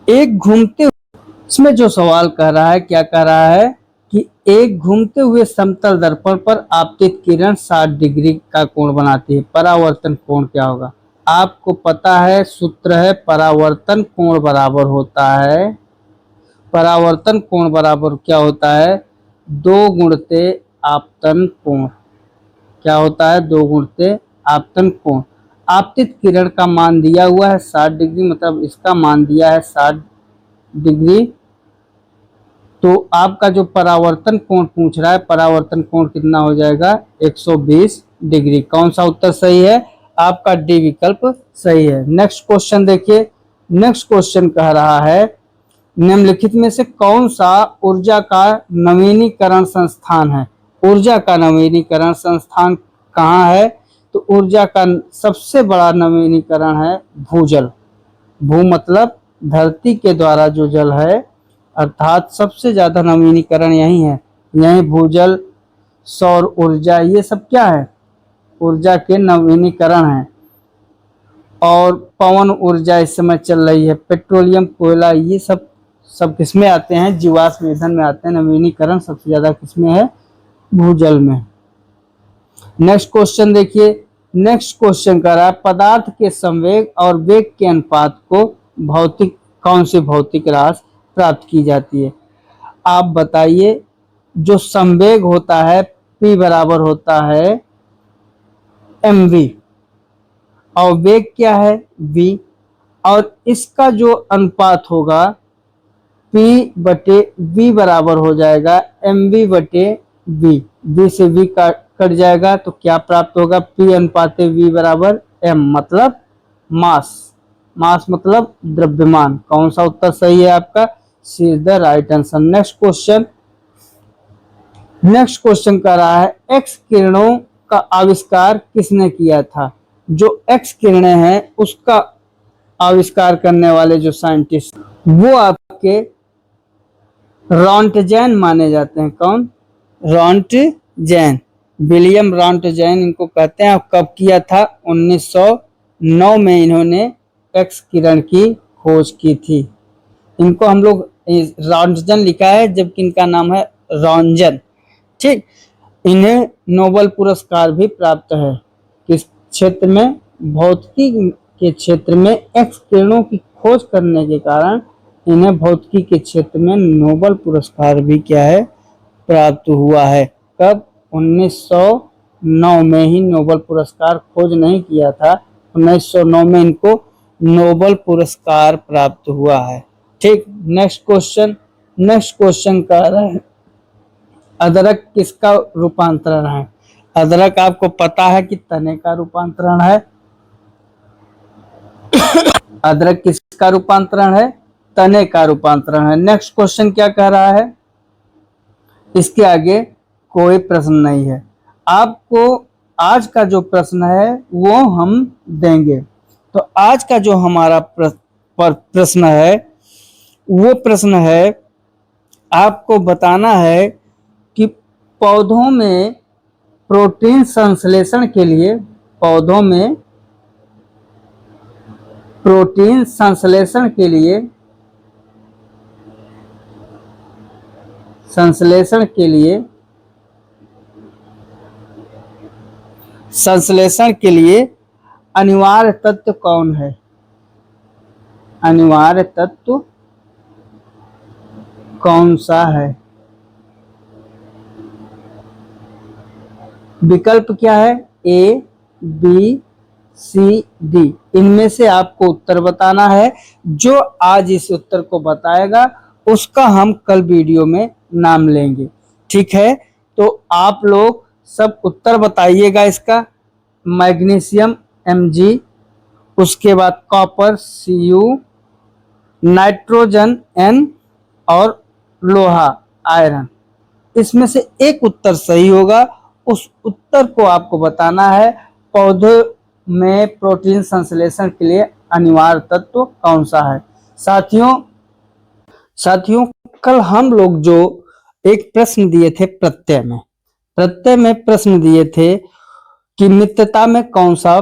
एक घूमते, इसमें जो सवाल कह रहा है, क्या कह रहा है कि एक घूमते हुए समतल दर्पण पर आपतित किरण 60 डिग्री का कोण बनाती है। परावर्तन कोण क्या होगा? आपको पता है, सूत्र है परावर्तन कोण बराबर होता है, परावर्तन कोण बराबर क्या होता है? 2 गुणित आपतन कोण। क्या होता है? 2 गुणित आपतन कोण। आपतित किरण का मान दिया हुआ है 60 डिग्री, मतलब इसका मान दिया है 60 डिग्री। तो आपका जो परावर्तन कोण पूछ रहा है, परावर्तन कोण कितना हो जाएगा? 120 डिग्री। कौन सा उत्तर सही है? आपका डी विकल्प सही है। नेक्स्ट क्वेश्चन देखिए। नेक्स्ट क्वेश्चन कह रहा है निम्नलिखित में से कौन सा ऊर्जा का नवीनीकरण संस्थान है? ऊर्जा का नवीनीकरण संस्थान कहाँ है? तो ऊर्जा का सबसे बड़ा नवीनीकरण है भूजल। भू मतलब धरती के द्वारा जो जल है, अर्थात सबसे ज्यादा नवीनीकरण यही है। यही भूजल, सौर ऊर्जा, ये सब क्या है? ऊर्जा के नवीनीकरण है। और पवन ऊर्जा इस समय चल रही है। पेट्रोलियम, कोयला, ये सब किसमें आते हैं? जीवाश्म ईंधन में आते हैं। नवीनीकरण सबसे ज्यादा किसमें है? भूजल में। नेक्स्ट क्वेश्चन देखिए। नेक्स्ट क्वेश्चन कह रहा है पदार्थ के संवेग और वेग के अनुपात को कौन सी भौतिक राशि प्राप्त की जाती है? आप बताइए। जो संवेग होता है P बराबर होता है mv और वेग क्या है? v। और इसका जो अनुपात होगा P बटे v बराबर हो जाएगा mv बटे v। v से v कट जाएगा तो क्या प्राप्त होगा? P अनुपात v बराबर m, मतलब मास। मास मतलब द्रव्यमान। कौन सा उत्तर सही है आपका? C is the right answer. Next question. Next question कह रहा है एक्स किरणों का आविष्कार किसने किया था? जो एक्स किरणें हैं उसका आविष्कार करने वाले जो साइंटिस्ट, वो आपके रॉन्टजैन माने जाते हैं। कौन? रॉन्टजैन, विलियम रॉन्टजैन इनको कहते हैं। कब किया था? 1909 में इन्होंने एक्स किरण की खोज की थी। इनको हम लोग रॉन्टजन लिखा है, जबकि इनका नाम है रॉन्जन। ठीक, इन्हें नोबेल पुरस्कार भी प्राप्त है। किस क्षेत्र में? भौतिकी के क्षेत्र में एक्स किरणों की खोज करने के कारण इन्हें भौतिकी के क्षेत्र में नोबेल पुरस्कार भी क्या है? प्राप्त हुआ है। कब? 1909 में ही नोबेल पुरस्कार खोज नहीं किया था, 1909 में इनको नोबेल पुरस्कार प्राप्त हुआ है। ठीक, नेक्स्ट क्वेश्चन कह रहा है अदरक किसका रूपांतरण है? अदरक आपको पता है कि तने का रूपांतरण है। अदरक किसका रूपांतरण है? तने का रूपांतरण है। नेक्स्ट क्वेश्चन क्या कह रहा है? इसके आगे कोई प्रश्न नहीं है। आपको आज का जो प्रश्न है वो हम देंगे। तो आज का जो हमारा प्रश्न है वो प्रश्न है, आपको बताना है कि पौधों में प्रोटीन संश्लेषण के लिए प्रोटीन संश्लेषण के लिए अनिवार्य तत्व कौन है? अनिवार्य तत्व कौन सा है? विकल्प क्या है? ए, बी, सी, डी। इनमें से आपको उत्तर बताना है। जो आज इस उत्तर को बताएगा उसका हम कल वीडियो में नाम लेंगे। ठीक है, तो आप लोग सब उत्तर बताइएगा इसका। मैग्नीशियम Mg, उसके बाद कॉपर Cu, नाइट्रोजन N और लोहा आयरन। इसमें से एक उत्तर सही होगा। उस उत्तर को आपको बताना है पौधे में प्रोटीन संश्लेषण के लिए अनिवार्य तत्व कौन सा है। साथियों कल हम लोग जो एक प्रश्न दिए थे प्रत्यय में प्रश्न दिए थे कि मित्रता में कौन सा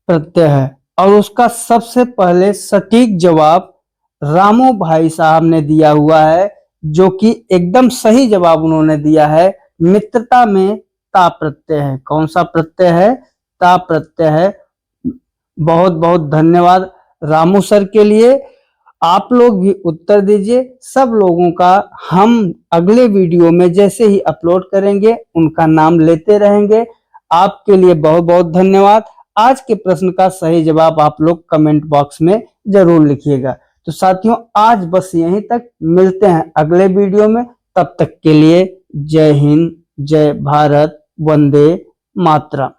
प्रत्यय है, और उसका सबसे पहले सटीक जवाब रामू भाई साहब ने दिया हुआ है, जो कि एकदम सही जवाब उन्होंने दिया है। मित्रता में ता प्रत्यय है। कौन सा प्रत्यय है? ता प्रत्यय है। बहुत बहुत धन्यवाद रामू सर के लिए। आप लोग भी उत्तर दीजिए। सब लोगों का हम अगले वीडियो में जैसे ही अपलोड करेंगे उनका नाम लेते रहेंगे। आपके लिए बहुत बहुत धन्यवाद। आज के प्रश्न का सही जवाब आप लोग कमेंट बॉक्स में जरूर लिखिएगा। तो साथियों आज बस यहीं तक, मिलते हैं अगले वीडियो में। तब तक के लिए जय हिंद, जय भारत, वंदे मातरम।